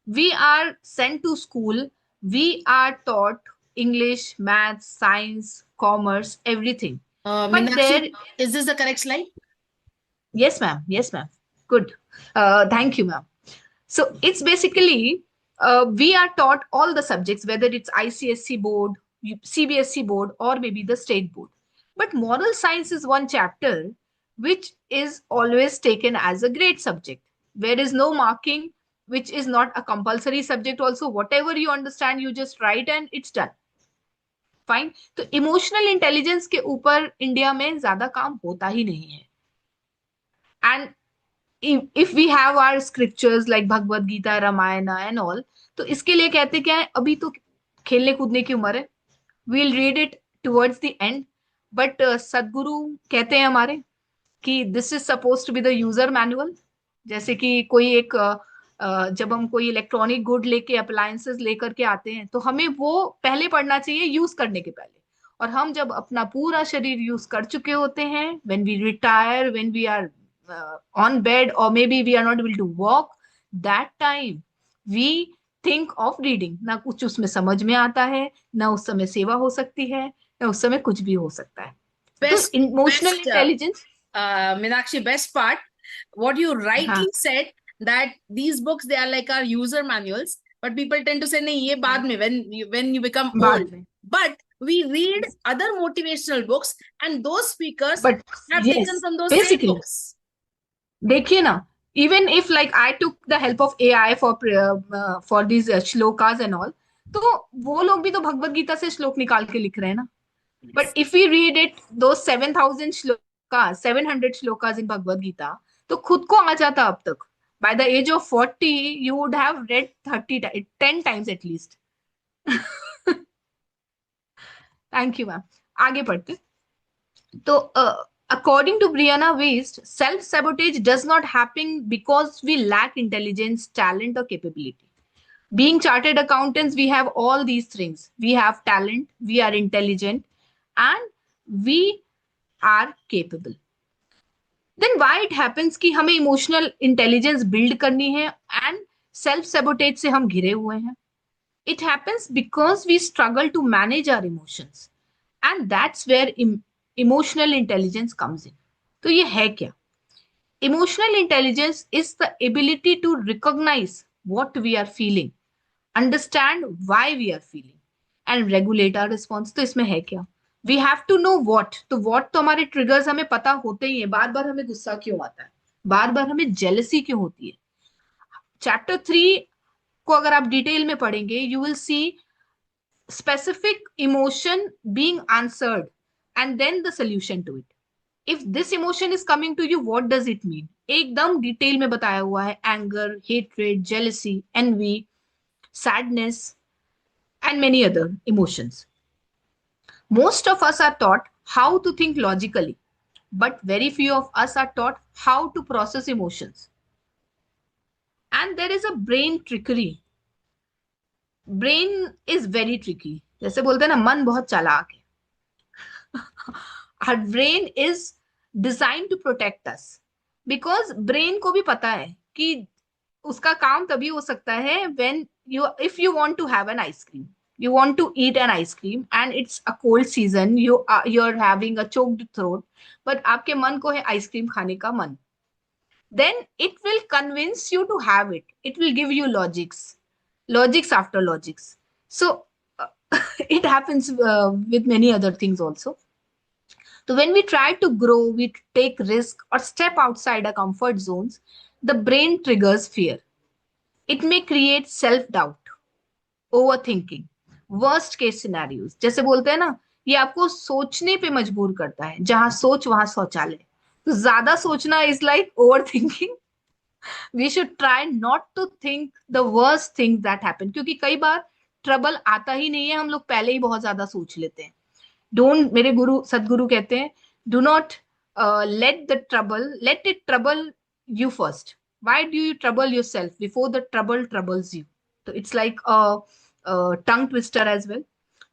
We are sent to school, we are taught English, maths, science, commerce, everything. But Meenakshi, is this the correct slide? Yes, ma'am. Yes, ma'am. Good. Thank you, ma'am. So it's basically we are taught all the subjects, whether it's ICSC board, CBSC board, or maybe the state board. But moral science is one chapter which is always taken as a grade subject. There is no marking, which is not a compulsory subject. Also, whatever you understand, you just write and it's done. Fine. तो emotional intelligence के ऊपर India में ज्यादा काम होता ही नहीं है. And if we have our scriptures like Bhagavad Gita, Ramayana and all, तो इसके लिए कहते क्या है, अभी तो खेलने कूदने की उम्र है. We'll read it towards the end. But सदगुरु कहते हैं हमारे कि this is supposed to be the user manual. जैसे कि कोई एक जब हम कोई इलेक्ट्रॉनिक गुड लेके अप्लायंसेस लेकर के आते हैं, तो हमें वो पहले पढ़ना चाहिए यूज करने के पहले. और हम जब अपना पूरा शरीर यूज कर चुके होते हैं, when we retire, when we are on bed, or maybe we are not able to walk, that time we think of reading. ना कुछ उसमें समझ में आता है, ना उस समय सेवा हो सकती है, ना उस समय कुछ भी हो सकता है. Best, तो emotional intelligence, Meenakshi, best part, what you rightly said, that these books, they are like our user manuals, but people tend to say, nahi, ye baad mein, when you become old. But We read other motivational books, and those speakers But have yes, taken from those same basically, books. देखिए ना, even if like I took the help of AI for these shlokas and all, तो वो लोग भी तो भगवत गीता से श्लोक निकाल के लिख रहे हैं ना. But if we read it, those 7,000 shlokas, 700 shlokas in Bhagavad Gita, तो खुद को आ जाता अब तक. By the age of 40, you would have read 10 times at least. Thank you, ma'am. आगे बढ़ते. तो according to Brianna Waste, self-sabotage does not happen because we lack intelligence, talent, or capability. Being chartered accountants, we have all these things. We have talent, we are intelligent, and we are capable. Then why it happens कि हमें emotional intelligence build करनी है and self sabotage से हम घिरे हुए हैं? It happens because we struggle to manage our emotions, and that's where emotional intelligence comes in. तो ये है क्या? Emotional intelligence is the ability to recognize what we are feeling, understand why we are feeling, and regulate our response. तो इसमें है क्या? We have to know what. तो what तो हमारे triggers हमें पता होते ही है. बार बार हमें गुस्सा क्यों आता है, बार बार हमें jealousy क्यों होती है. चैप्टर 3 को अगर आप डिटेल में पढ़ेंगे, you will see specific emotion being answered and then the solution to it. If this emotion is coming to you, what does it mean? एकदम डिटेल में बताया हुआ है. Anger, hatred, jealousy, envy, sadness, and many other emotions. Most of us are taught how to think logically, but very few of us are taught how to process emotions. And there is a brain trickery. Brain is very tricky. जैसे बोलते हैं ना, मन बहुत चालाक है. Our brain is designed to protect us because brain को भी पता है कि उसका काम तभी हो सकता है when if you want to have an ice cream, you want to eat an ice cream and it's a cold season, you're having a choked throat, but आपके मन को है आइसक्रीम खाने का मन, then it will convince you to have it. It will give you logics after logics. So it happens with many other things also. So when we try to grow, we take risk or step outside our comfort zones, the brain triggers fear. It may create self-doubt, overthinking, worst case scenarios. जैसे बोलते हैं ना, ये आपको सोचने पे मजबूर करता है. जहां सोच वहां शौचालय. तो ज्यादा सोचना is like overthinking. We should try not to think the worst things that happen, क्योंकि कई बार ट्रबल आता ही नहीं है, हम लोग पहले ही बहुत ज्यादा सोच लेते हैं. डोंट, मेरे गुरु सदगुरु कहते हैं, do not let it trouble you first. Why do you trouble yourself before the trouble troubles you? So it's like a tongue twister as well.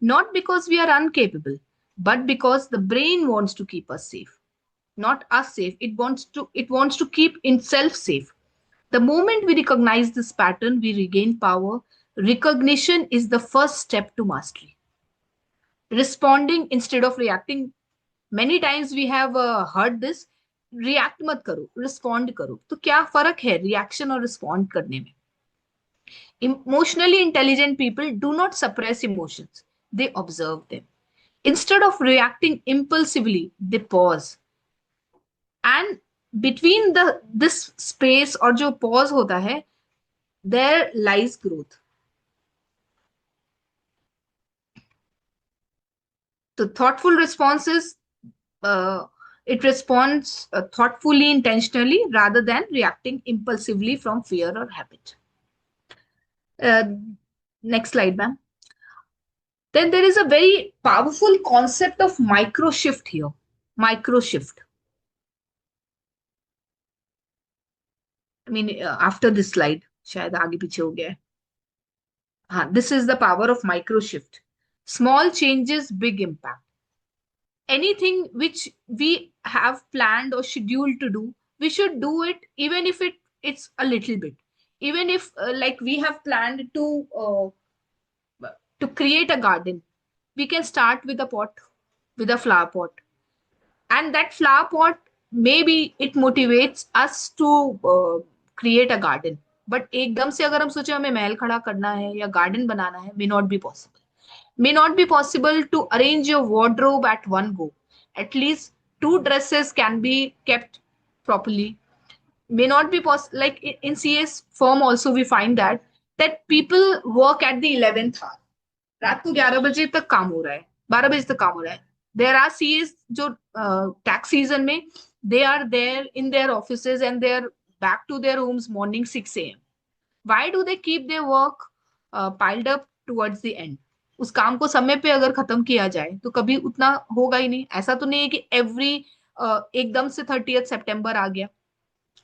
Not because we are incapable, but because the brain wants to keep us safe. Not us safe, it wants to keep itself safe. The moment we recognize this pattern, we regain power. Recognition is the first step to mastery. Responding instead of reacting. Many times we have heard this, react मत करो, respond करो. तो क्या फर्क है reaction और respond करने में? Emotionally intelligent people do not suppress emotions, they observe them. Instead of reacting impulsively, they pause. And between this space और जो pause होता है, there lies growth. The thoughtful responses, it responds thoughtfully, intentionally, rather than reacting impulsively from fear or habit. Next slide, ma'am. Then there is a very powerful concept of micro shift here. Micro shift. I mean, after this slide, शायद आगे पीछे हो गया है. हाँ, this is the power of micro shift. Small changes, big impact. Anything which we have planned or scheduled to do, we should do it even if it's a little bit. Even if like we have planned to create a garden, we can start with a pot, with a flower pot. And that flower pot, maybe it motivates us to create a garden. But एकदम से अगर हम सोचे हमें महल खड़ा करना है या गार्डन बनाना है, may not be possible. May not be possible to arrange your wardrobe at one go. At least two dresses can be kept properly. May not be possible, like in CS firm also we find that people work at the 11th hour. रात को 11 बजे तक काम हो रहा है, 12 बजे तक काम हो रहा है. देर आर सीएस जो टैक्स सीजन में they are there in their offices and they are back to their homes morning 6 a.m. Why do they keep their work piled up towards the end? उस काम को समय पे अगर खत्म किया जाए तो कभी उतना होगा ही नहीं. ऐसा तो नहीं है कि एवरी एकदम से 30th September आ गया.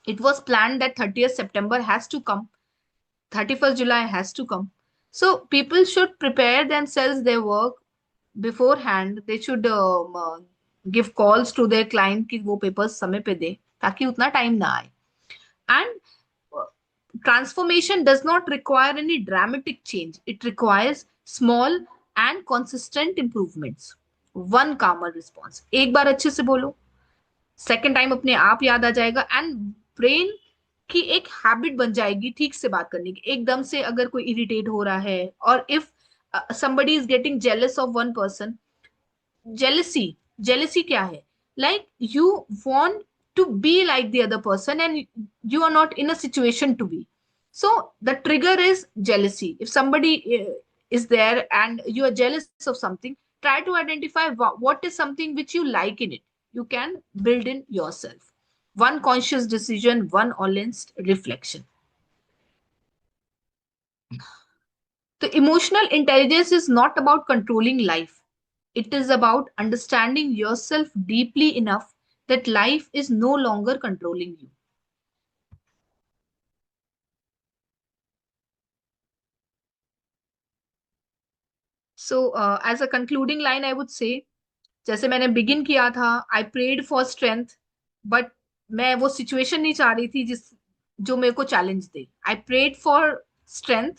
It was planned that 30th September has to come, 31st July has to come. So people should prepare themselves their work beforehand. They should give calls to their client कि वो papers समय पे दे ताकि उतना time ना आए. And transformation does not require any dramatic change. It requires small and consistent improvements. One calmer response. एक बार अच्छे से बोलो, सेकेंड टाइम अपने आप याद आ जाएगा एंड ब्रेन की एक हैबिट बन जाएगी ठीक से बात करने की. एकदम से अगर कोई इरिटेट हो रहा है और if somebody is getting jealous of one person, jealousy क्या है? Like you want to be like the other person and you are not in a situation to be. So the trigger is jealousy. If somebody is there and you are jealous of something, try to identify what is something which you like in it. You can build in yourself. One conscious decision, one honest reflection. The emotional intelligence is not about controlling life. It is about understanding yourself deeply enough that life is no longer controlling you. So, as a concluding line, I would say, जैसे मैंने begin किया था, I prayed for strength, but मैं वो situation नहीं चाह रही थी जो मेरे को चैलेंज दे. I prayed for strength,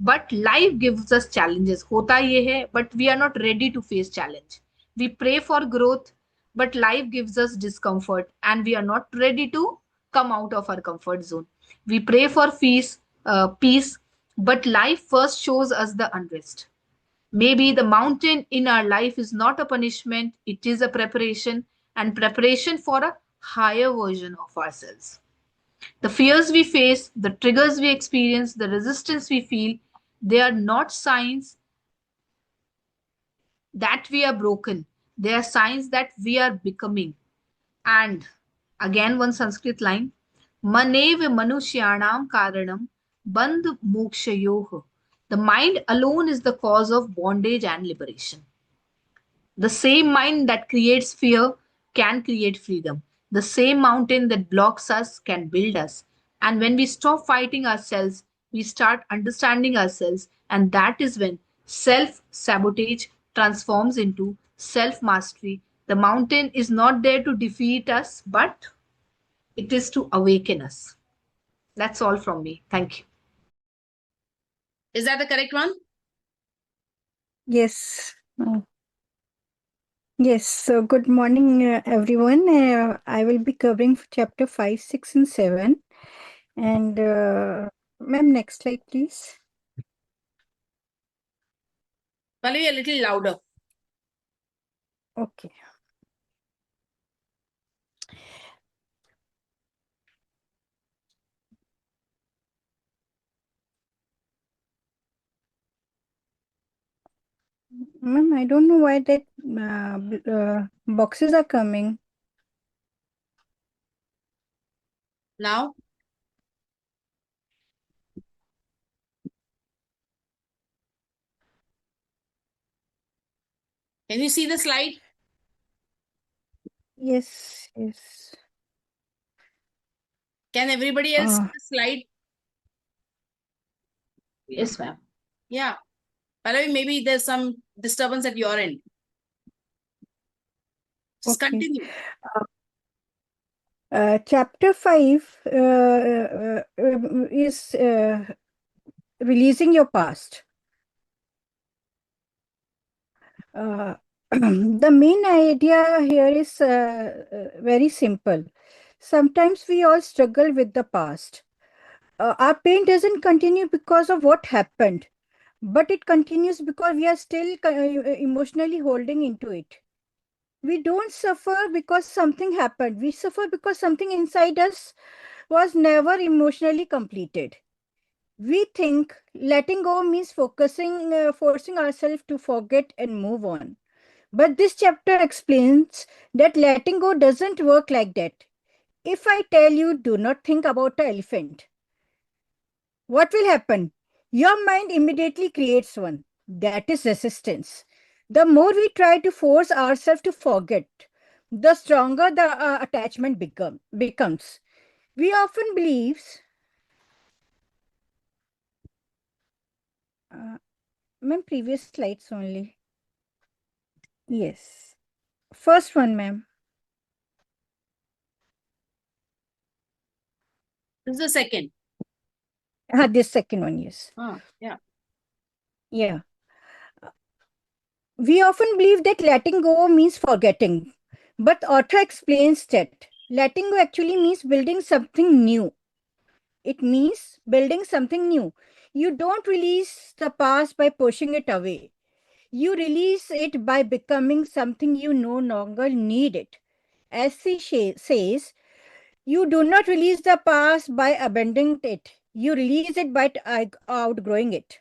but life gives us challenges. होता ये है, but we are not ready to face challenge. We pray for growth, but life gives us discomfort and we are not ready to come out of our comfort zone. We pray for peace, but life first shows us the unrest. Maybe the mountain in our life is not a punishment, it is a preparation, and preparation for a higher version of ourselves. The fears we face, the triggers we experience, the resistance we feel, they are not signs that we are broken. They are signs that we are becoming. And again, one Sanskrit line, Manev Manushyanam Karanam Bandh Mokshayoh. The mind alone is the cause of bondage and liberation. The same mind that creates fear can create freedom. The same mountain that blocks us can build us. And when we stop fighting ourselves, we start understanding ourselves. And that is when self sabotage transforms into self mastery. The mountain is not there to defeat us, but it is to awaken us. That's all from me. Thank you. Is that the correct one? Yes. Yes. So, good morning, everyone. I will be covering chapter 5, 6, and 7. And, ma'am, next slide, please. Pallavi, a little louder. Okay. Ma'am, I don't know why that boxes are coming. Now, can you see the slide? Yes, yes. Can everybody else see Uh, the slide? Yes, ma'am. Yeah. Pallavi, maybe there's some disturbance at your end. Just Okay. continue. Chapter 5 is releasing your past. The main idea here is very simple. Sometimes we all struggle with the past. Our pain doesn't continue because of what happened, but it continues because we are still emotionally holding into it. We don't suffer because something happened. We suffer because something inside us was never emotionally completed. We think letting go means forcing ourselves to forget and move on. But this chapter explains that letting go doesn't work like that. If I tell you, do not think about the elephant, what will happen? Your mind immediately creates one. That is resistance. The more we try to force ourselves to forget, the stronger the attachment becomes. We often believe, uh, ma'am, previous slides only. Yes. First one, ma'am. This is the second. This second one, yes. Yeah. Yeah. We often believe that letting go means forgetting, but author explains that letting go actually means building something new. It means building something new. You don't release the past by pushing it away. You release it by becoming something you no longer need it. As she says, you do not release the past by abandoning it. You release it by outgrowing it.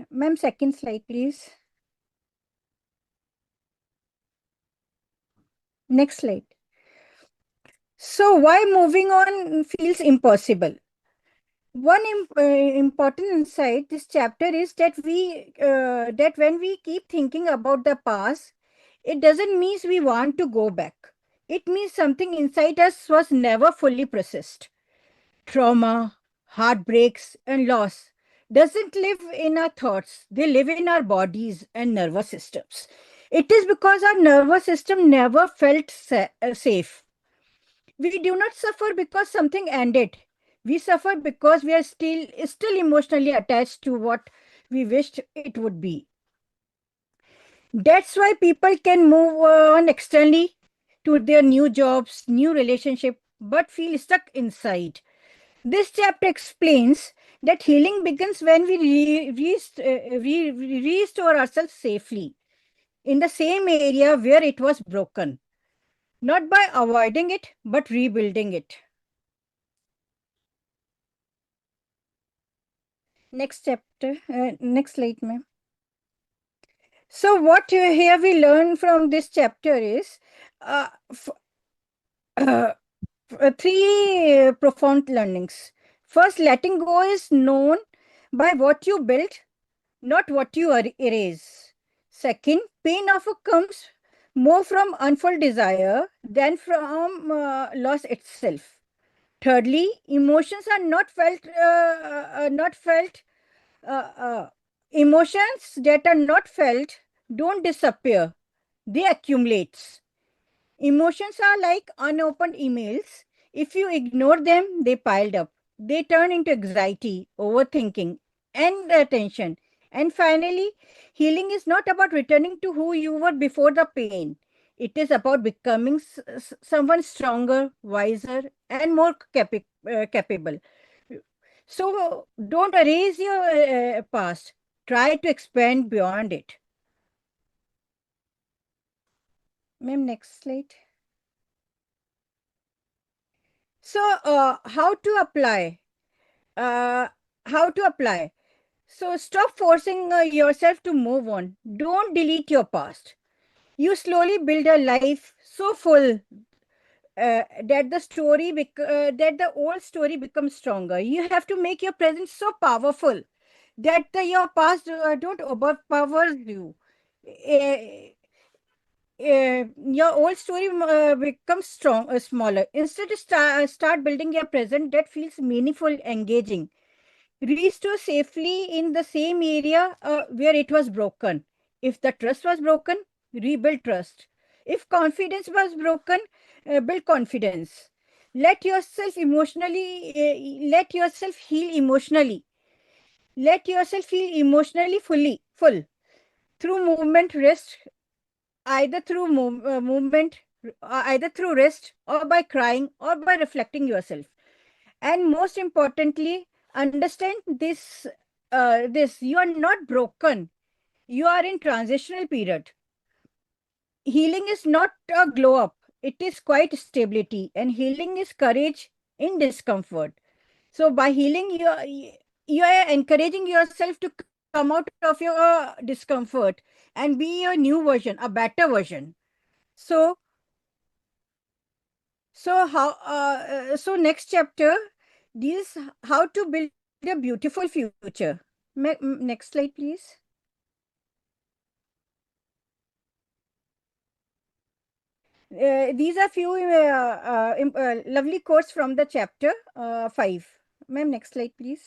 Ma'am, second slide, please. Next slide. So why moving on feels impossible? One important insight this chapter is that when we keep thinking about the past, it doesn't mean we want to go back. It means something inside us was never fully processed. Trauma, heartbreaks, and loss doesn't live in our thoughts. They live in our bodies and nervous systems. It is because our nervous system never felt safe. We do not suffer because something ended. We suffer because we are still emotionally attached to what we wished it would be. That's why people can move on externally to their new jobs, new relationship, but feel stuck inside. This chapter explains that healing begins when we restore ourselves safely in the same area where it was broken, not by avoiding it, but rebuilding it. Next chapter, next slide, ma'am. So what here we learn from this chapter is uh, uh, three profound learnings. First, letting go is known by what you built, not what you erase. Second, pain often comes more from unfulfilled desire than from loss itself. Thirdly, emotions are not felt uh, uh, emotions that are not felt don't disappear, they accumulate. Emotions are like unopened emails. If you ignore them, they piled up. They turn into anxiety, overthinking, and tension. And finally, healing is not about returning to who you were before the pain. It is about becoming someone stronger, wiser, and more capable. So don't erase your past. Try to expand beyond it. Ma'am, next slide. So, how to apply? Uh, how to apply? So, stop forcing yourself to move on. Don't delete your past. You slowly build a life so full that the old story becomes stronger. You have to make your present so powerful that your past don't overpower you. Uh, your old story becomes smaller. Instead, start building a present that feels meaningful, engaging. Restore safely in the same area where it was broken. If the trust was broken, rebuild trust. If confidence was broken, build confidence. Let yourself heal emotionally. Let yourself feel emotionally full through movement, rest, movement, either through rest or by crying or by reflecting yourself. And most importantly, understand this this, you are not broken. You are in transitional period. Healing is not a glow up. It is quite stability, and healing is courage in discomfort. So by healing, you are encouraging yourself to come out of your discomfort and be a new version, a better version. So so next chapter, this how to build a beautiful future. Next slide, please. These are few lovely quotes from the chapter 5. Ma'am, next slide, please.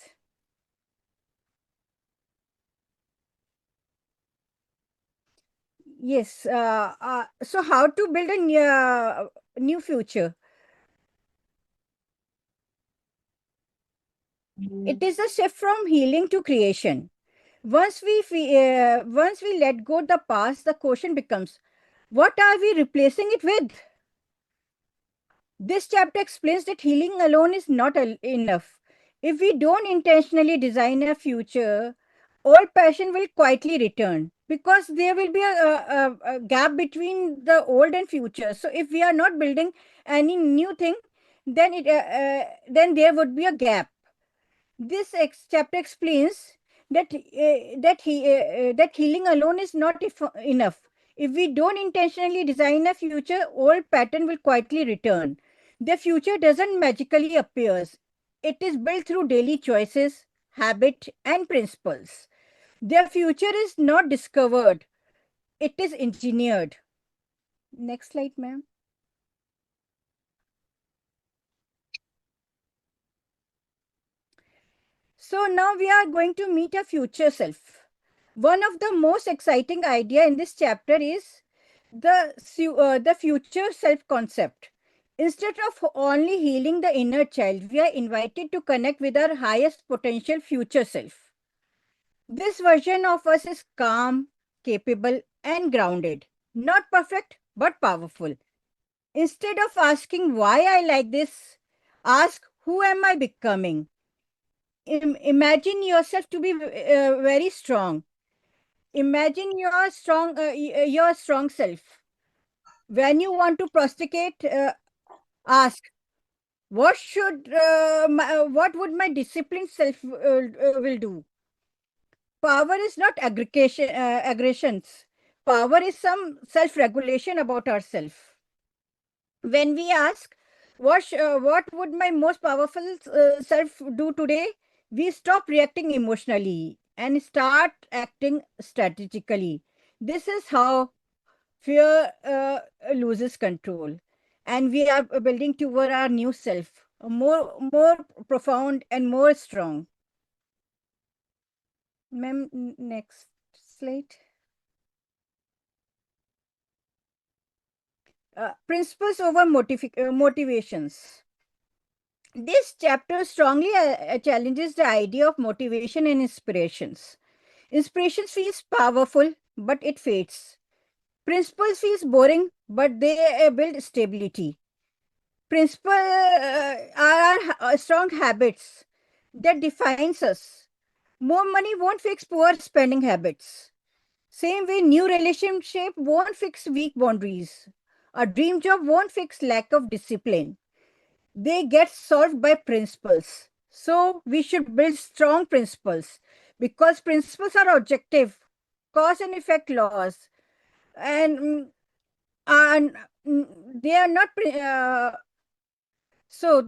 Yes. So how to build a new future? It is a shift from healing to creation. Once we let go the past, the question becomes, what are we replacing it with? This chapter explains that healing alone is not enough. If we don't intentionally design a future, old passion will quietly return because there will be a gap between the old and future. So if we are not building any new thing, then there would be a gap. This chapter explains that healing alone is not enough. If we don't intentionally design a future, old pattern will quietly return. The future doesn't magically appears. It is built through daily choices, habit, and principles. The future is not discovered. It is engineered. Next slide, ma'am. So now we are going to meet a future self. One of the most exciting idea in this chapter is the future self concept. Instead of only healing the inner child, we are invited to connect with our highest potential future self. This version of us is calm, capable, and grounded. Not perfect, but powerful. Instead of asking why I like this, ask who am I becoming? Imagine yourself to be very strong. Imagine your strong self. When you want to prosticate, ask what would my disciplined self will do. Power is not aggressions. Power is some self-regulation about ourselves. When we ask what would my most powerful self do today, we stop reacting emotionally and start acting strategically. This is how fear loses control, and we are building toward our new self, more profound and more strong. Ma'am, next slide. Principles over motivations. This chapter strongly challenges the idea of motivation and inspirations. Inspiration feels powerful, but it fades. Principles feels boring, but they build stability. Principles are strong habits that defines us. More money won't fix poor spending habits. Same way, new relationship won't fix weak boundaries. A dream job won't fix lack of discipline. They get solved by principles. So we should build strong principles because principles are objective, cause and effect laws, and they are not. So,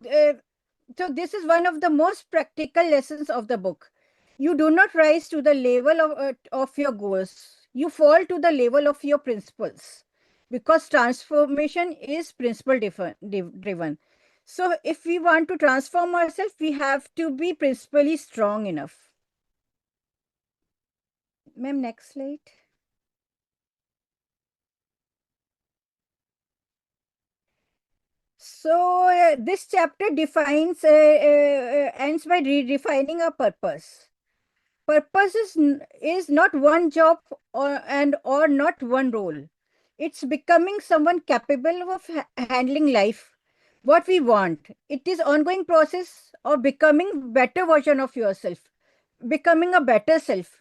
so this is one of the most practical lessons of the book. You do not rise to the level of your goals. You fall to the level of your principles because transformation is principle driven. So if we want to transform ourselves, we have to be principally strong enough. Ma'am, next slide. So this chapter ends by redefining a purpose. Purpose is not one job or not one role. It's becoming someone capable of handling life, what we want. It is ongoing process of becoming better version of yourself. becoming a better self.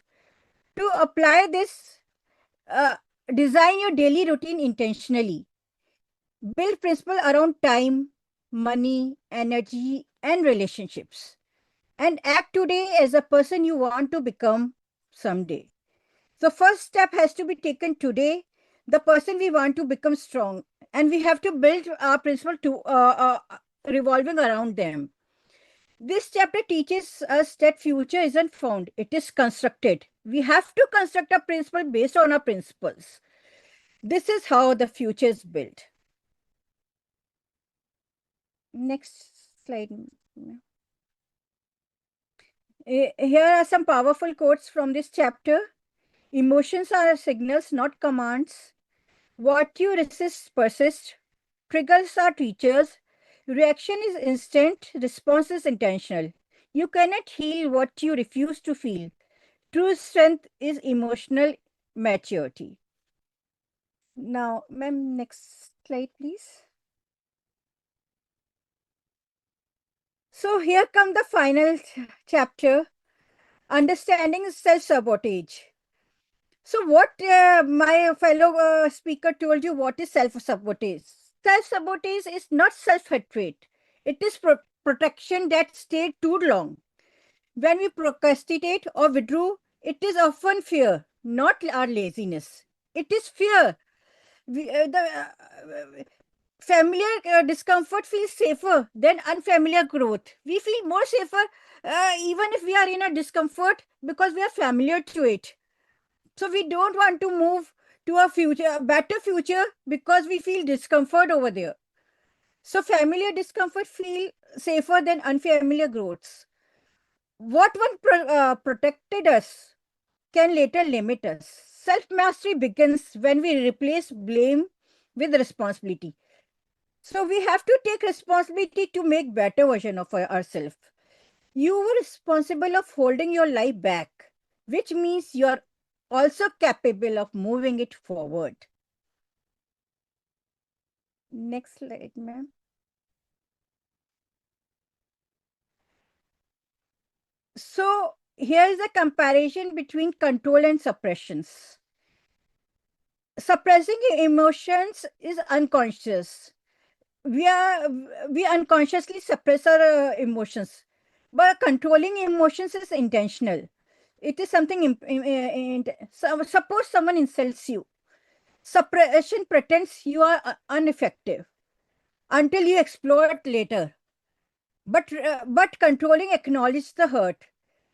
To apply this, design your daily routine intentionally. Build principle around time, money, energy, and relationships. And act today as a person you want to become someday. So first step has to be taken today. The person we want to become strong, and we have to build our principle to revolving around them. This chapter teaches us that future isn't found; it is constructed. We have to construct a principle based on our principles. This is how the future is built. Next slide. Here are some powerful quotes from this chapter. Emotions are signals, not commands. What you resist persists. Triggers are teachers. Reaction is instant. Response is intentional. You cannot heal what you refuse to feel. True strength is emotional maturity. Now, ma'am, next slide, please. So here come the final chapter, understanding self-sabotage. So what my fellow speaker told you, what is self-sabotage? Self-sabotage is not self-hatred. It is protection that stayed too long. When we procrastinate or withdraw, it is often fear, not our laziness. It is fear. The familiar discomfort feels safer than unfamiliar growth. We feel more safer even if we are in a discomfort because we are familiar to it. So we don't want to move to a better future because we feel discomfort over there. So familiar discomfort feel safer than unfamiliar growths. What protected us can later limit us. Self-mastery begins when we replace blame with responsibility. So we have to take responsibility to make better version of ourselves. You were responsible of holding your life back, which means you are also capable of moving it forward. Next slide, ma'am. So here is a comparison between control and suppressions. Suppressing emotions is unconscious. We unconsciously suppress our emotions, but controlling emotions is intentional. It is something. Suppose someone insults you. Suppression pretends you are ineffective until you explode later. But controlling acknowledges the hurt,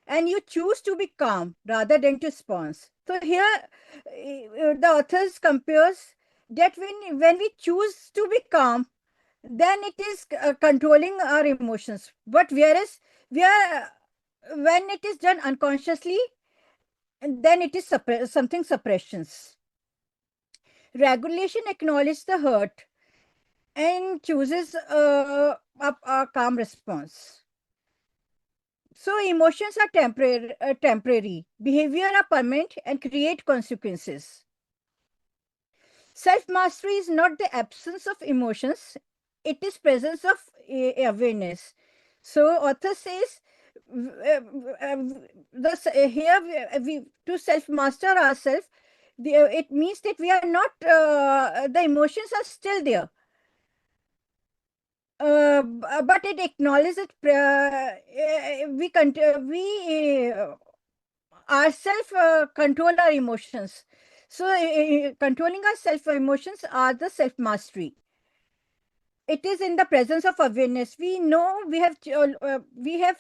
and you choose to be calm rather than to respond. So here, the authors compares that when we choose to be calm, then it is controlling our emotions. But whereas we are when it is done unconsciously, then it is something suppressions. Regulation acknowledges the hurt and chooses a calm response. So emotions are temporary, behavior are permanent and create consequences. Self-mastery is not the absence of emotions, it is presence of awareness. So author says, to self-master ourselves, it means that we are not, the emotions are still there. But it acknowledges it. We ourself control our emotions. So controlling our self emotions are the self mastery. It is in the presence of awareness. We know we have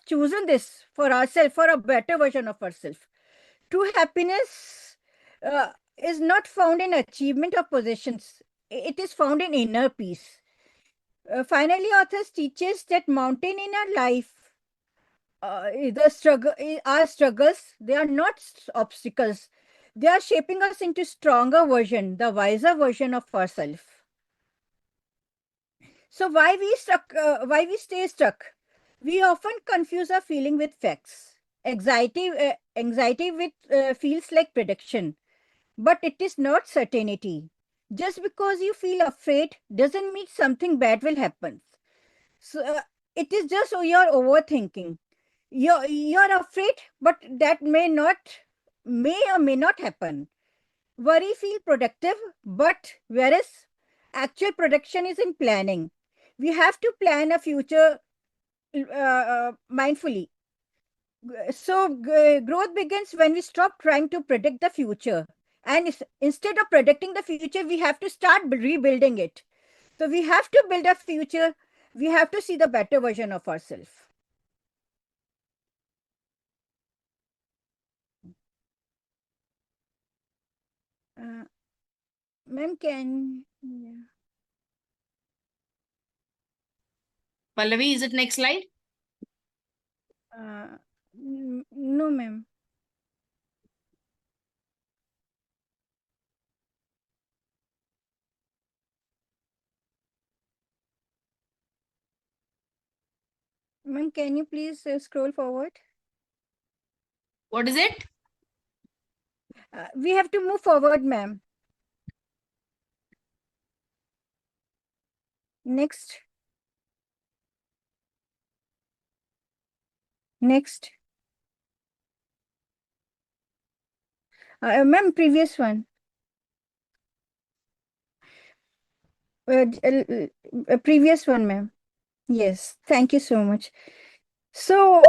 chosen this for ourselves, for a better version of ourselves. True happiness is not found in achievement of possessions. It is found in inner peace. Finally, authors teaches that mountain in our life, our struggles, they are not obstacles. They are shaping us into stronger version, the wiser version of ourselves. So why we stay stuck? We often confuse our feeling with facts. Anxiety with feels like prediction, but it is not certainty. Just because you feel afraid doesn't mean something bad will happen. So it is just your overthinking. You're afraid, but that may or may not happen. Worry feel productive, but whereas actual production is in planning. We have to plan a future mindfully. So growth begins when we stop trying to predict the future, and instead of predicting the future, we have to start rebuilding it. So we have to build a future. We have to see the better version of ourselves. Ma'am, yeah. Pallavi, is it next slide? No, ma'am. Ma'am, can you please scroll forward? What is it? We have to move forward, ma'am. Next. Next. Ma'am, previous one. Previous one, ma'am. Yes, thank you so much. So,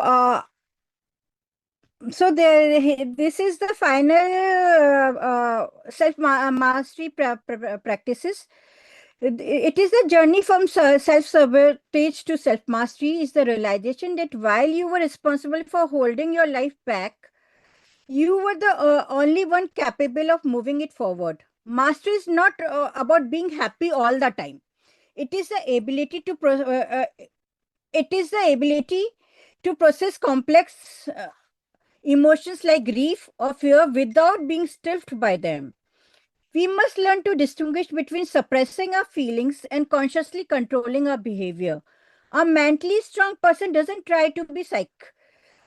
this is the final self mastery practices. It is the journey from self sabotage to self mastery. Is the realization that while you were responsible for holding your life back, you were the only one capable of moving it forward. Mastery is not about being happy all the time. It is the ability to it is the ability to process complex emotions like grief or fear without being stifled by them. We must learn to distinguish between suppressing our feelings and consciously controlling our behavior. A mentally strong person doesn't try to be psych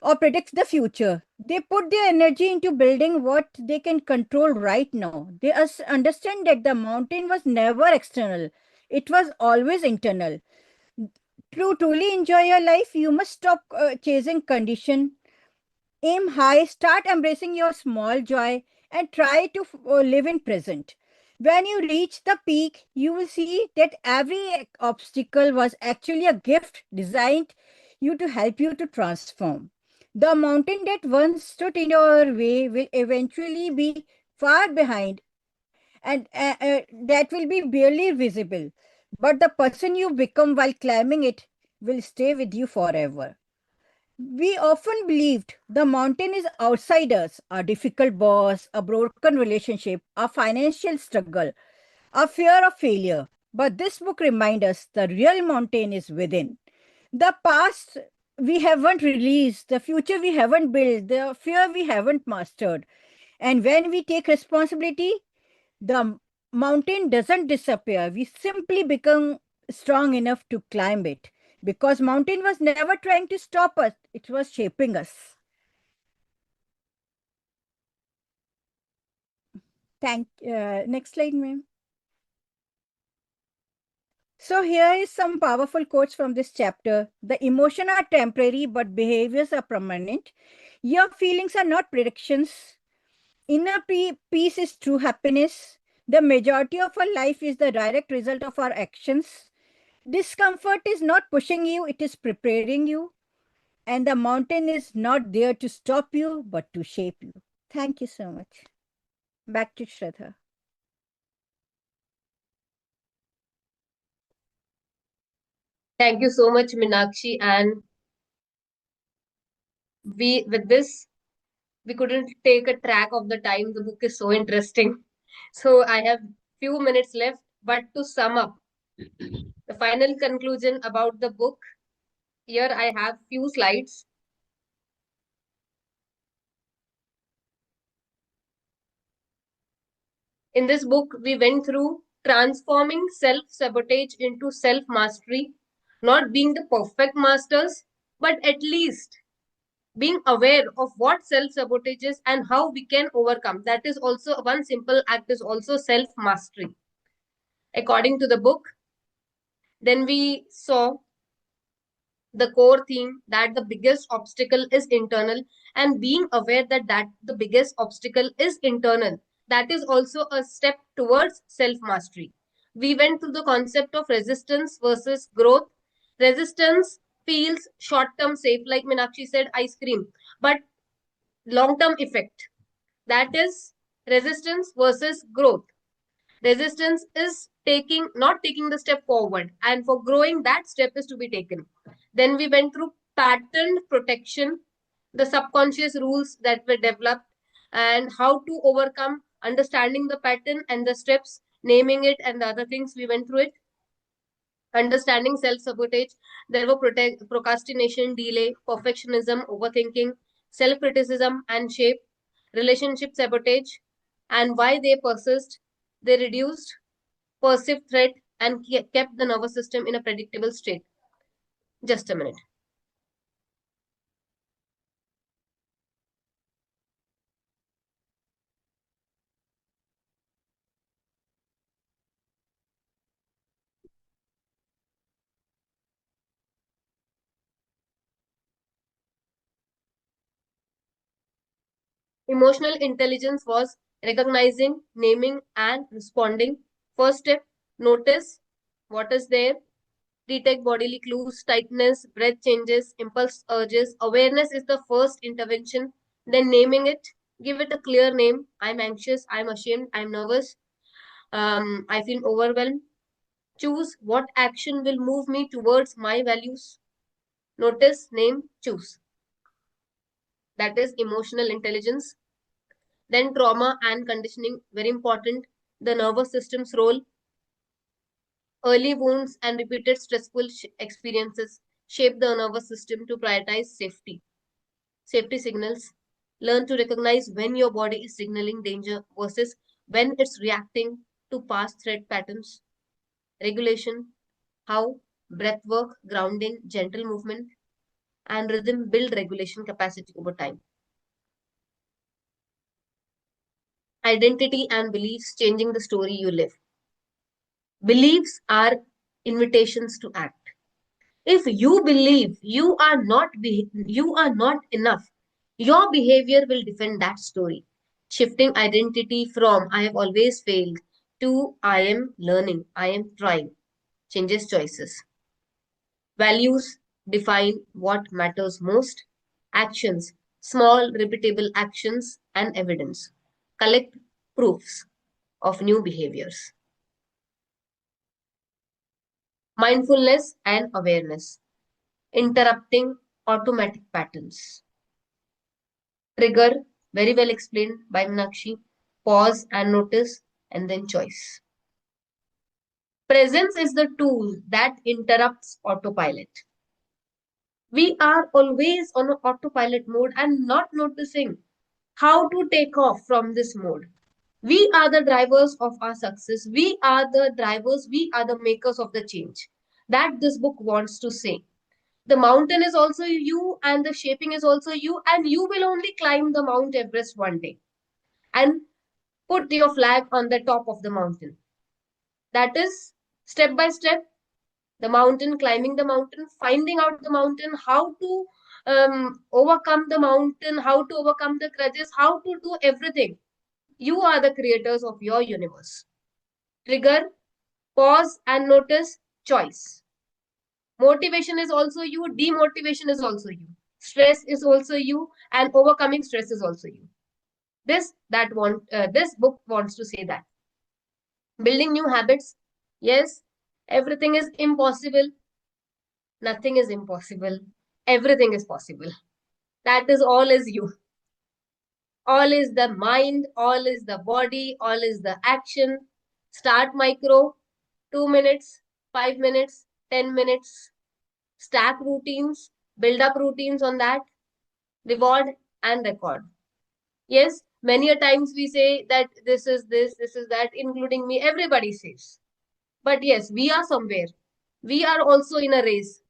or predict the future. They put their energy into building what they can control right now. They understand that the mountain was never external, it was always internal. To truly enjoy your life, you must stop chasing condition. Aim high, start embracing your small joy, and try to live in present. When you reach the peak, you will see that every obstacle was actually a gift designed you to help you to transform. The mountain that once stood in your way will eventually be far behind, and that will be barely visible. But the person you become while climbing it will stay with you forever. We often believed the mountain is outside us, a difficult boss, a broken relationship, a financial struggle, a fear of failure. But this book reminds us the real mountain is within. The past we haven't released, the future we haven't built, the fear we haven't mastered. And when we take responsibility, the mountain doesn't disappear. We simply become strong enough to climb it because mountain was never trying to stop us. It was shaping us. Next slide, ma'am. So here is some powerful quotes from this chapter. The emotions are temporary, but behaviors are permanent. Your feelings are not predictions. Inner peace is true happiness. The majority of our life is the direct result of our actions. Discomfort is not pushing you, it is preparing you. And the mountain is not there to stop you, but to shape you. Thank you so much. Back to Shraddha. Thank you so much, Minakshi. And with this, we couldn't take a track of the time. The book is so interesting. So I have few minutes left, but to sum up the final conclusion about the book, here I have few slides. In this book, we went through transforming self-sabotage into self-mastery, not being the perfect masters, but at least being aware of what self-sabotage is and how we can overcome. That is also one simple act is also self-mastery. According to the book, then we saw the core theme that the biggest obstacle is internal, and being aware that the biggest obstacle is internal, that is also a step towards self mastery. We went through the concept of resistance versus growth. Resistance feels short term safe, like Minakshi said, ice cream, but long term effect, that is resistance versus growth. Resistance is taking not taking the step forward, and for growing that step is to be taken. Then we went through pattern protection, the subconscious rules that were developed, and how to overcome, understanding the pattern and the steps, naming it, and the other things we went through it. Understanding self sabotage, there were procrastination, delay, perfectionism, overthinking, self criticism and shape, relationship sabotage, and why they persist. They reduced perceived threat and kept the nervous system in a predictable state. Just a minute. Emotional intelligence was recognizing, naming, and responding. First step, notice what is there, detect bodily clues, tightness, breath changes, impulse urges. Awareness is the first intervention. Then naming it, give it a clear name. I'm anxious, I'm ashamed, I'm nervous, I feel overwhelmed. Choose what action will move me towards my values. Notice, name, choose. That is emotional intelligence. Then trauma and conditioning, very important. The nervous system's role, early wounds and repeated stressful experiences shape the nervous system to prioritize safety. Safety signals, learn to recognize when your body is signaling danger versus when it's reacting to past threat patterns. Regulation, how breath work, grounding, gentle movement, and rhythm build regulation capacity over time. Identity and beliefs, changing the story you live. Beliefs are invitations to act. If you believe you are not enough, your behavior will defend that story. Shifting identity from I have always failed to I am learning, I am trying, changes choices. Values define what matters most. Actions, small repeatable actions and evidence. Collect proofs of new behaviors. Mindfulness and awareness, interrupting automatic patterns. Trigger, very well explained by Meenakshi. Pause and notice, and then choice. Presence is the tool that interrupts autopilot. We are always on an autopilot mode and not noticing how to take off from this mode. We are the drivers of our success. We are the drivers. We are the makers of the change. That this book wants to say. The mountain is also you, and the shaping is also you, and you will only climb the Mount Everest one day and put your flag on the top of the mountain. That is step by step, the mountain, climbing the mountain, finding out the mountain, how to overcome the mountain, how to overcome the grudges, how to do everything. You are the creators of your universe. Trigger, pause and notice, choice. Motivation is also you, demotivation is also you. Stress is also you, and overcoming stress is also you. This book wants to say that. Building new habits, yes, everything is impossible. Nothing is impossible. Everything is possible. That is all is you. All is the mind, all is the body, all is the action. Start micro, 2 minutes, 5 minutes, 10 minutes. Stack routines, build up routines on that. Reward and record. Yes, many a times we say that this is that, including me, everybody says. But yes, we are somewhere. We are also in a race.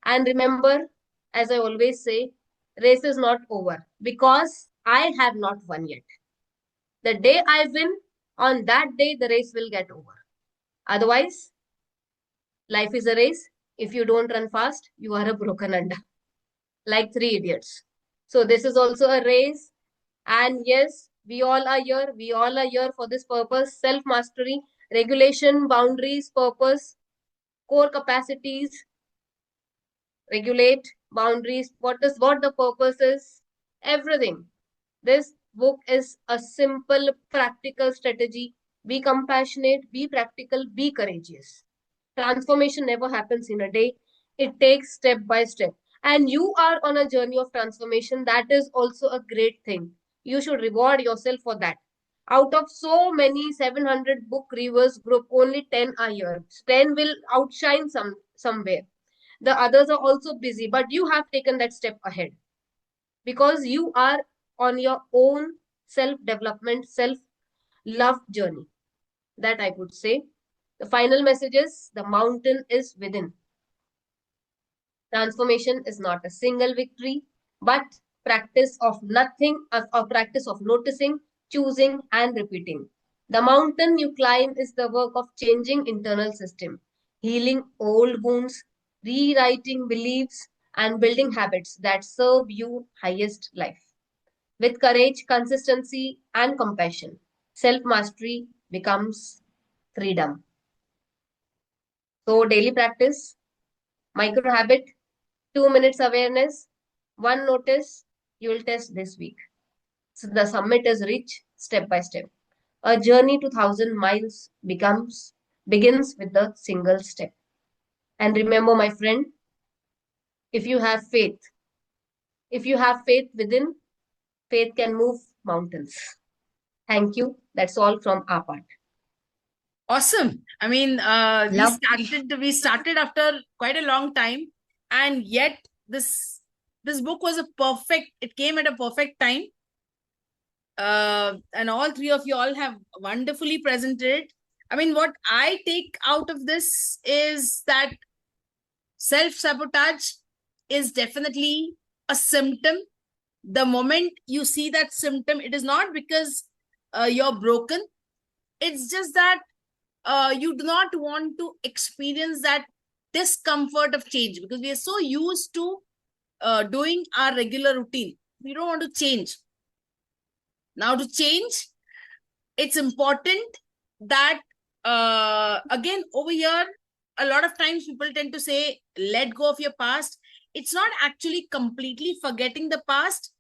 And remember, as I always say, race is not over because I have not won yet. The day I win, on that day, the race will get over. Otherwise, life is a race. If you don't run fast, you are a broken anda, like three idiots. So this is also a race. And yes, we all are here. We all are here for this purpose: self mastery, regulation, boundaries, purpose, core capacities, regulate, boundaries, what the purpose is, everything. This book is a simple, practical strategy. Be compassionate, be practical, be courageous. Transformation never happens in a day, it takes step by step. And you are on a journey of transformation. That is also a great thing. You should reward yourself for that. Out of so many 700 book reviewers group, only 10 are here. 10 will outshine somewhere. The others are also busy, but you have taken that step ahead because you are on your own self development, self love journey. That I could say. The final message is the mountain is within. Transformation is not a single victory, but practice of nothing, a practice of noticing, choosing, and repeating. The mountain you climb is the work of changing internal system, healing old wounds, rewriting beliefs, and building habits that serve you highest life. With courage, consistency, and compassion, self mastery becomes freedom. So, daily practice, micro habit, 2 minutes awareness, one notice, you will test this week. So, the summit is reached step by step. A journey to 1,000 miles begins with the single step. And remember, my friend, if you have faith, if you have faith within, faith can move mountains. Thank you. That's all from our part. Awesome. I mean, Lovely. we started after quite a long time, and yet this book was it came at a perfect time. And all three of you all have wonderfully presented. I mean, what I take out of this is that self-sabotage is definitely a symptom. The moment you see that symptom, it is not because you're broken. It's just that you do not want to experience that discomfort of change, because we are so used to doing our regular routine. We don't want to change. Now, to change, it's important that, again, over here, a lot of times people tend to say, let go of your past. It's not actually completely forgetting the past.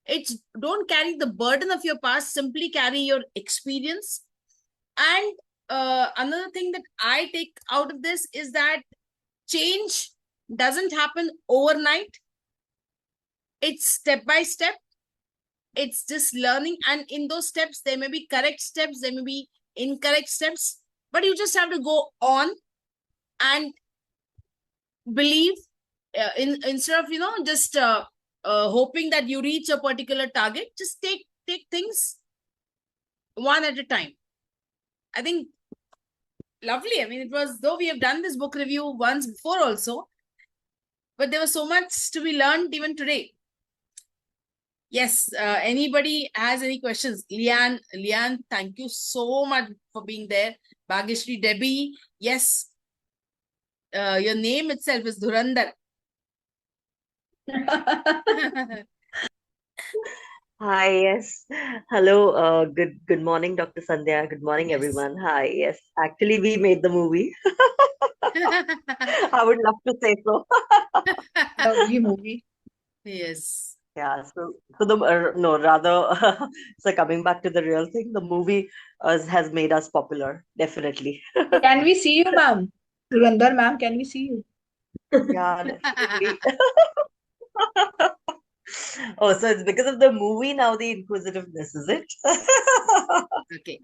It's don't carry the burden of your past, simply carry your experience. And another thing that I take out of this is that change doesn't happen overnight. It's step by step. It's just learning. And in those steps, there may be correct steps, there may be incorrect steps, but you just have to go on and believe, instead of, just hoping that you reach a particular target. Just take things one at a time. I think lovely. I mean, it was, though we have done this book review once before also, but there was so much to be learned even today. Yes, anybody has any questions? Lian, thank you so much for being there. Bhageshri, Debbie, yes, your name itself is Dhurandhar. Hi, yes. Hello, good morning, Dr. Sandhya. Good morning, Yes. everyone. Hi, yes. Actually, we made the movie. I would love to say so. Lovely movie. Yes. Yeah, so the no, rather, so coming back to the real thing, the movie has made us popular, definitely. Can we see you, ma'am? Dhurandhar, ma'am, can we see you? Yeah, definitely. Oh, so it's because of the movie now the inquisitiveness, is it? Okay.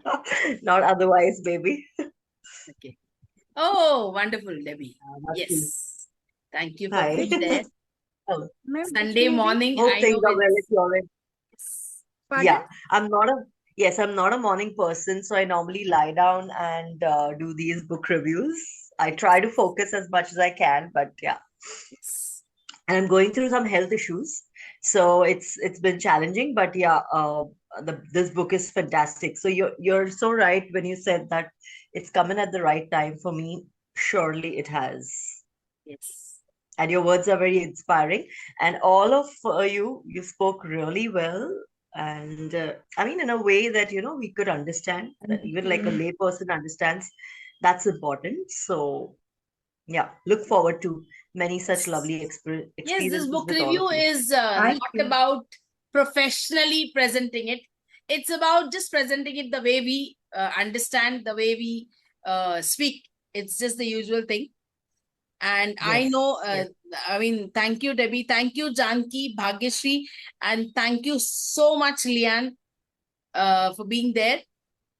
Not otherwise, baby. Okay. Oh, wonderful, Debbie. That's Yes. Thank you for Hi. being there. Oh, Ma'am, Sunday excuse me. morning, hope I things know are well at it's. your end. Yes. Pardon? Yeah, I'm not a morning person, so I normally lie down and do these book reviews. I try to focus as much as I can, but yeah. Yes. And I'm going through some health issues, so it's been challenging, but yeah, this book is fantastic. So you're so right when you said that it's coming at the right time for me. Surely it has. Yes. And your words are very inspiring. And all of you spoke really well. And I mean, in a way that, we could understand, that even like a layperson understands, that's important. So, yeah, look forward to many such lovely Yes, this experiences book with all of review you. is Thank not you. about professionally presenting it. It's about just presenting it the way we understand, the way we speak. It's just the usual thing. And I Yes, know, yes. I mean, thank you, Debbie. Thank you, Janki, Bhagyashree. And thank you so much, Lian, for being there.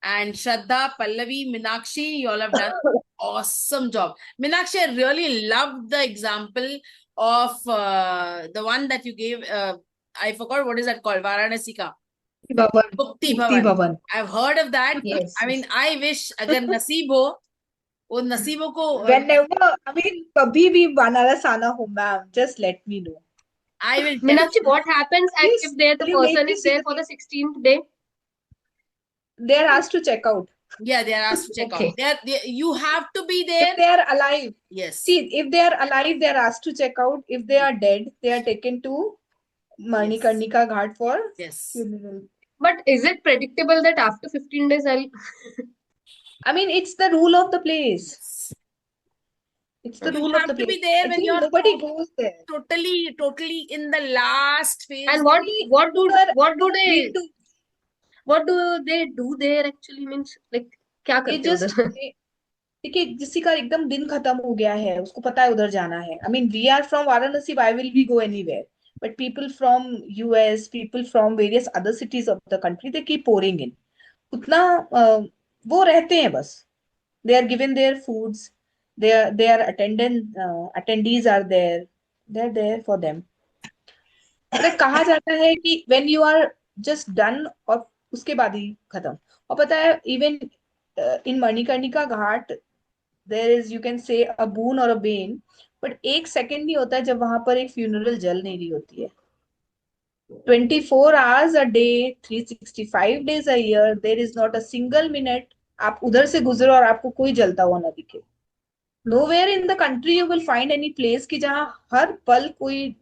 And Shraddha, Pallavi, Minakshi, you all have done awesome job. Minakshi, I really loved the example of the one that you gave. I forgot what is that called. Varanasi ka. Bhavan, Mukti Mukti Bhavan. Bhavan. I've heard of that. Yes, I mean, I wish अगर नसीब हो वो नसीबों को Whenever, I mean, kabhi bhi Banaras aana ho, ma'am, just let me know. I will Meenakshi, definitely. what happens if Please, the will you make person me is see there the for the thing? 16th day? They're asked to check out. Yeah, they are asked to check out. Okay. You have to be If there. they are alive, Yes. see, if they are alive, they are asked to check out. If they are dead, they are taken to Manikarnika Ghat for Yes. funeral. But is it predictable that after 15 days I'll I mean, it's the rule of the place. Yes. It's the You rule of have the to place. be there I when think you're nobody goes there. totally in the last phase. and what You do need they to. what do they do there actually means like क्या ये करते हैं just उधर? देखिए किसी का एकदम दिन खत्म हो गया है उसको पता है उधर जाना है I mean we are from Varanasi why will we go anywhere but people from US people from various other cities of the country they keep pouring in उतना वो रहते हैं बस they are given their foods their attendant attendees are there they're there for them पता है कहा जाता है कि when you are just done और उसके बाद ही खत्म और पता है even in Manikarnika Ghat there is you can say a boon और अ बेन बट एक सेकंड नहीं होता है जब वहां पर एक फ्यूनरल जल नहीं रही होती है 24 hours a day 365 days a year there is not a single minute आप उधर से गुजरो और आपको कोई जलता हुआ ना दिखे nowhere in the country you will find any place कि जहां हर पल कोई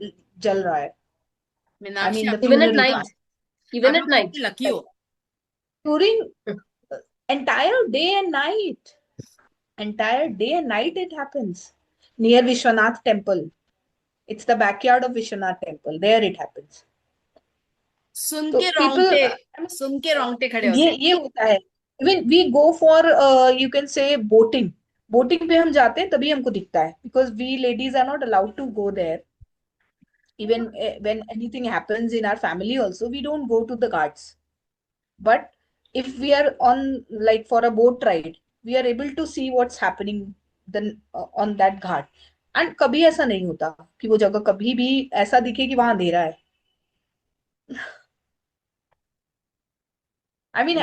जल रहा है I मीनाक्षी mean the आप Even at लोग funeral night, part even आप at लोग night. कितने लकी हो. during entire day and night entire day and night it happens near Vishwanath temple it's the backyard of Vishwanath temple there it happens सुन so के people रोंगटे I mean, सुन के रोंगटे खड़े होते ये होता है even we go for you can say boating boating पे हम जाते हैं तभी हमको दिखता है because we ladies are not allowed to go there even when anything happens in our family also we don't go to the ghats but if we are on like for a boat ride we are able to see what's happening then on that ghat and कभी ऐसा नहीं होता कि वो जगह कभी भी ऐसा दिखे कि वहां अंधेरा है I mean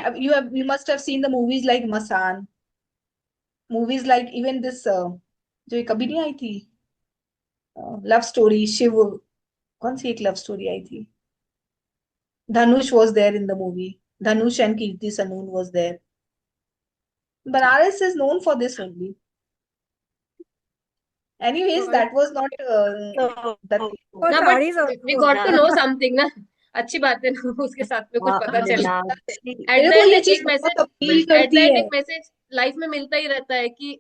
you must have seen the movies like Masan movies like even this जो ये कभी नहीं आई थी लव स्टोरी शिव कौन सी एक लव स्टोरी आई थी धनुष was there in the movie Dhanush and Kirti Sanoon was there Banaras is known for this only anyways that was not So, the thing For ना but sarees we also. got to know Meenakshi, something ना. अच्छी बात है ना उसके साथ में कुछ पता चला. Meenakshi, At मेरे the को end ये एक चीज मैसेज बहुत अपील at the करती end है एक मैसेज लाइफ में मिलता ही रहता है कि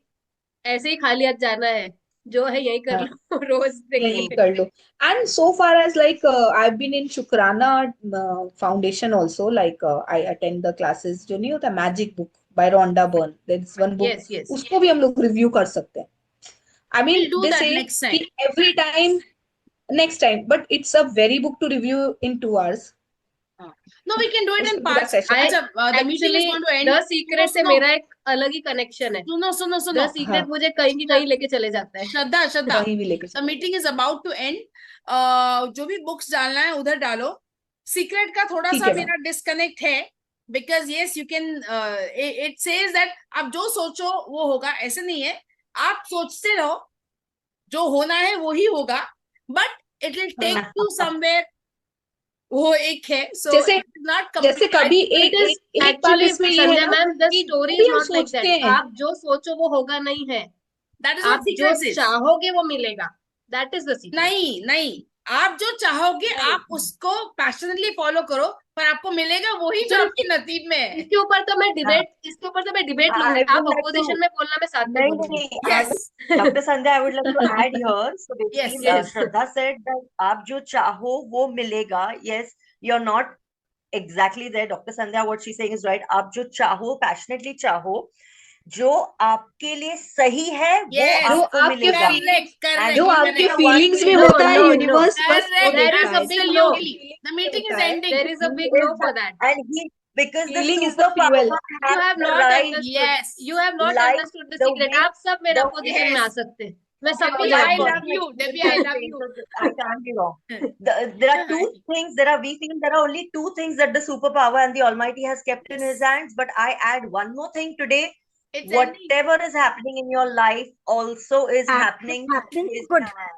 ऐसे ही खाली हाथ जाना है जो है यही कर हाँ, लो रोज यही देखेंगे. कर लो and so far as like I've been in Shukrana foundation also like I attend the classes जो नहीं होता magic book by Rhonda Byrne there's one book Yes, yes. उसको भी हम लोग रिव्यू कर सकते हैं I mean We'll do they that say next time. कि every time next time but it's a very book to review in 2 hours No, we can do it in उसका पूरा parts. session I अच्छा, the meeting is actually going to end. The Secret से सुनो मेरा एक अलग ही connection है. सुनो सुनो The सुनो Secret हाँ मुझे कहीं की कहीं लेके चले जाता है. श्रद्धा श्रद्धा कहीं भी लेके the चलो meeting is about to end. जो भी बुक्स डालना है उधर डालो. सीक्रेट का थोड़ा ठीक सा है मैम मेरा डिस्कनेक्ट है because yes you can it says that आप जो सोचो वो होगा ऐसे नहीं है आप सोचते रहो जो होना है वो ही होगा बट इट विल टेक हाँ यू समवेयर वो एक है सो जैसे इट इज नॉट जैसे कंप्लीट कभी It एक is एक एक बात actually इसमें ये है Sandhya ना ma'am, the कि story जो is भी हम not like सोचते that. हैं आप जो सोचो वो होगा नहीं है. That is what आप जो secrets is. चाहोगे वो मिलेगा. That is the secret. नहीं, आप जो चाहोगे नहीं. आप उसको पैशनेटली फॉलो करो, पर आपको मिलेगा वही जो तो आपके नसीब में है. इसके ऊपर तो मैं डिबेट I लूंगी. आप would like अपोजिशन to. में बोलना, मैं साथ में नहीं, बोलूंगी. नहीं, Yes. Dr. Sandhya, I would like to add here. So basically, Yes. Shraddha said that आप जो चाहो वो मिलेगा. Yes, you're not exactly there. Dr. Sandhya, what she's saying is right. आप जो चाहो, passionately चाहो, जो आपके लिए सही है वो Yes. जो आपको आपके मिलेगा. Correct. And जो even आपके the one फीलिंग्स में thing- No, होता है, no, यूनिवर्स बस वो Correct. There देता is है. a big no. Absolutely. The meeting is ending. There is a big is no for the- that. And he, because the Feeling is the superpower fuel. You has have the not right understood. Yes. You have not Like understood the the secret. way- आप सब मेरा the- position में आ Yes. सकते हैं. मैं Of सबको course, Debbie, of I जानती course, हूँ. love you. like, Debbie, I love you. I can't be wrong. There are two things. We feel there are only two things that the superpower and the Almighty has kept in His hands. But I add one more thing today. It's ending. Whatever is happening in your life also is happening through His Good. hand.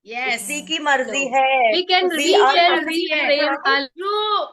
Yes. उसी की मर्जी So, है. we can We we are can मर्जी है. reframe our True.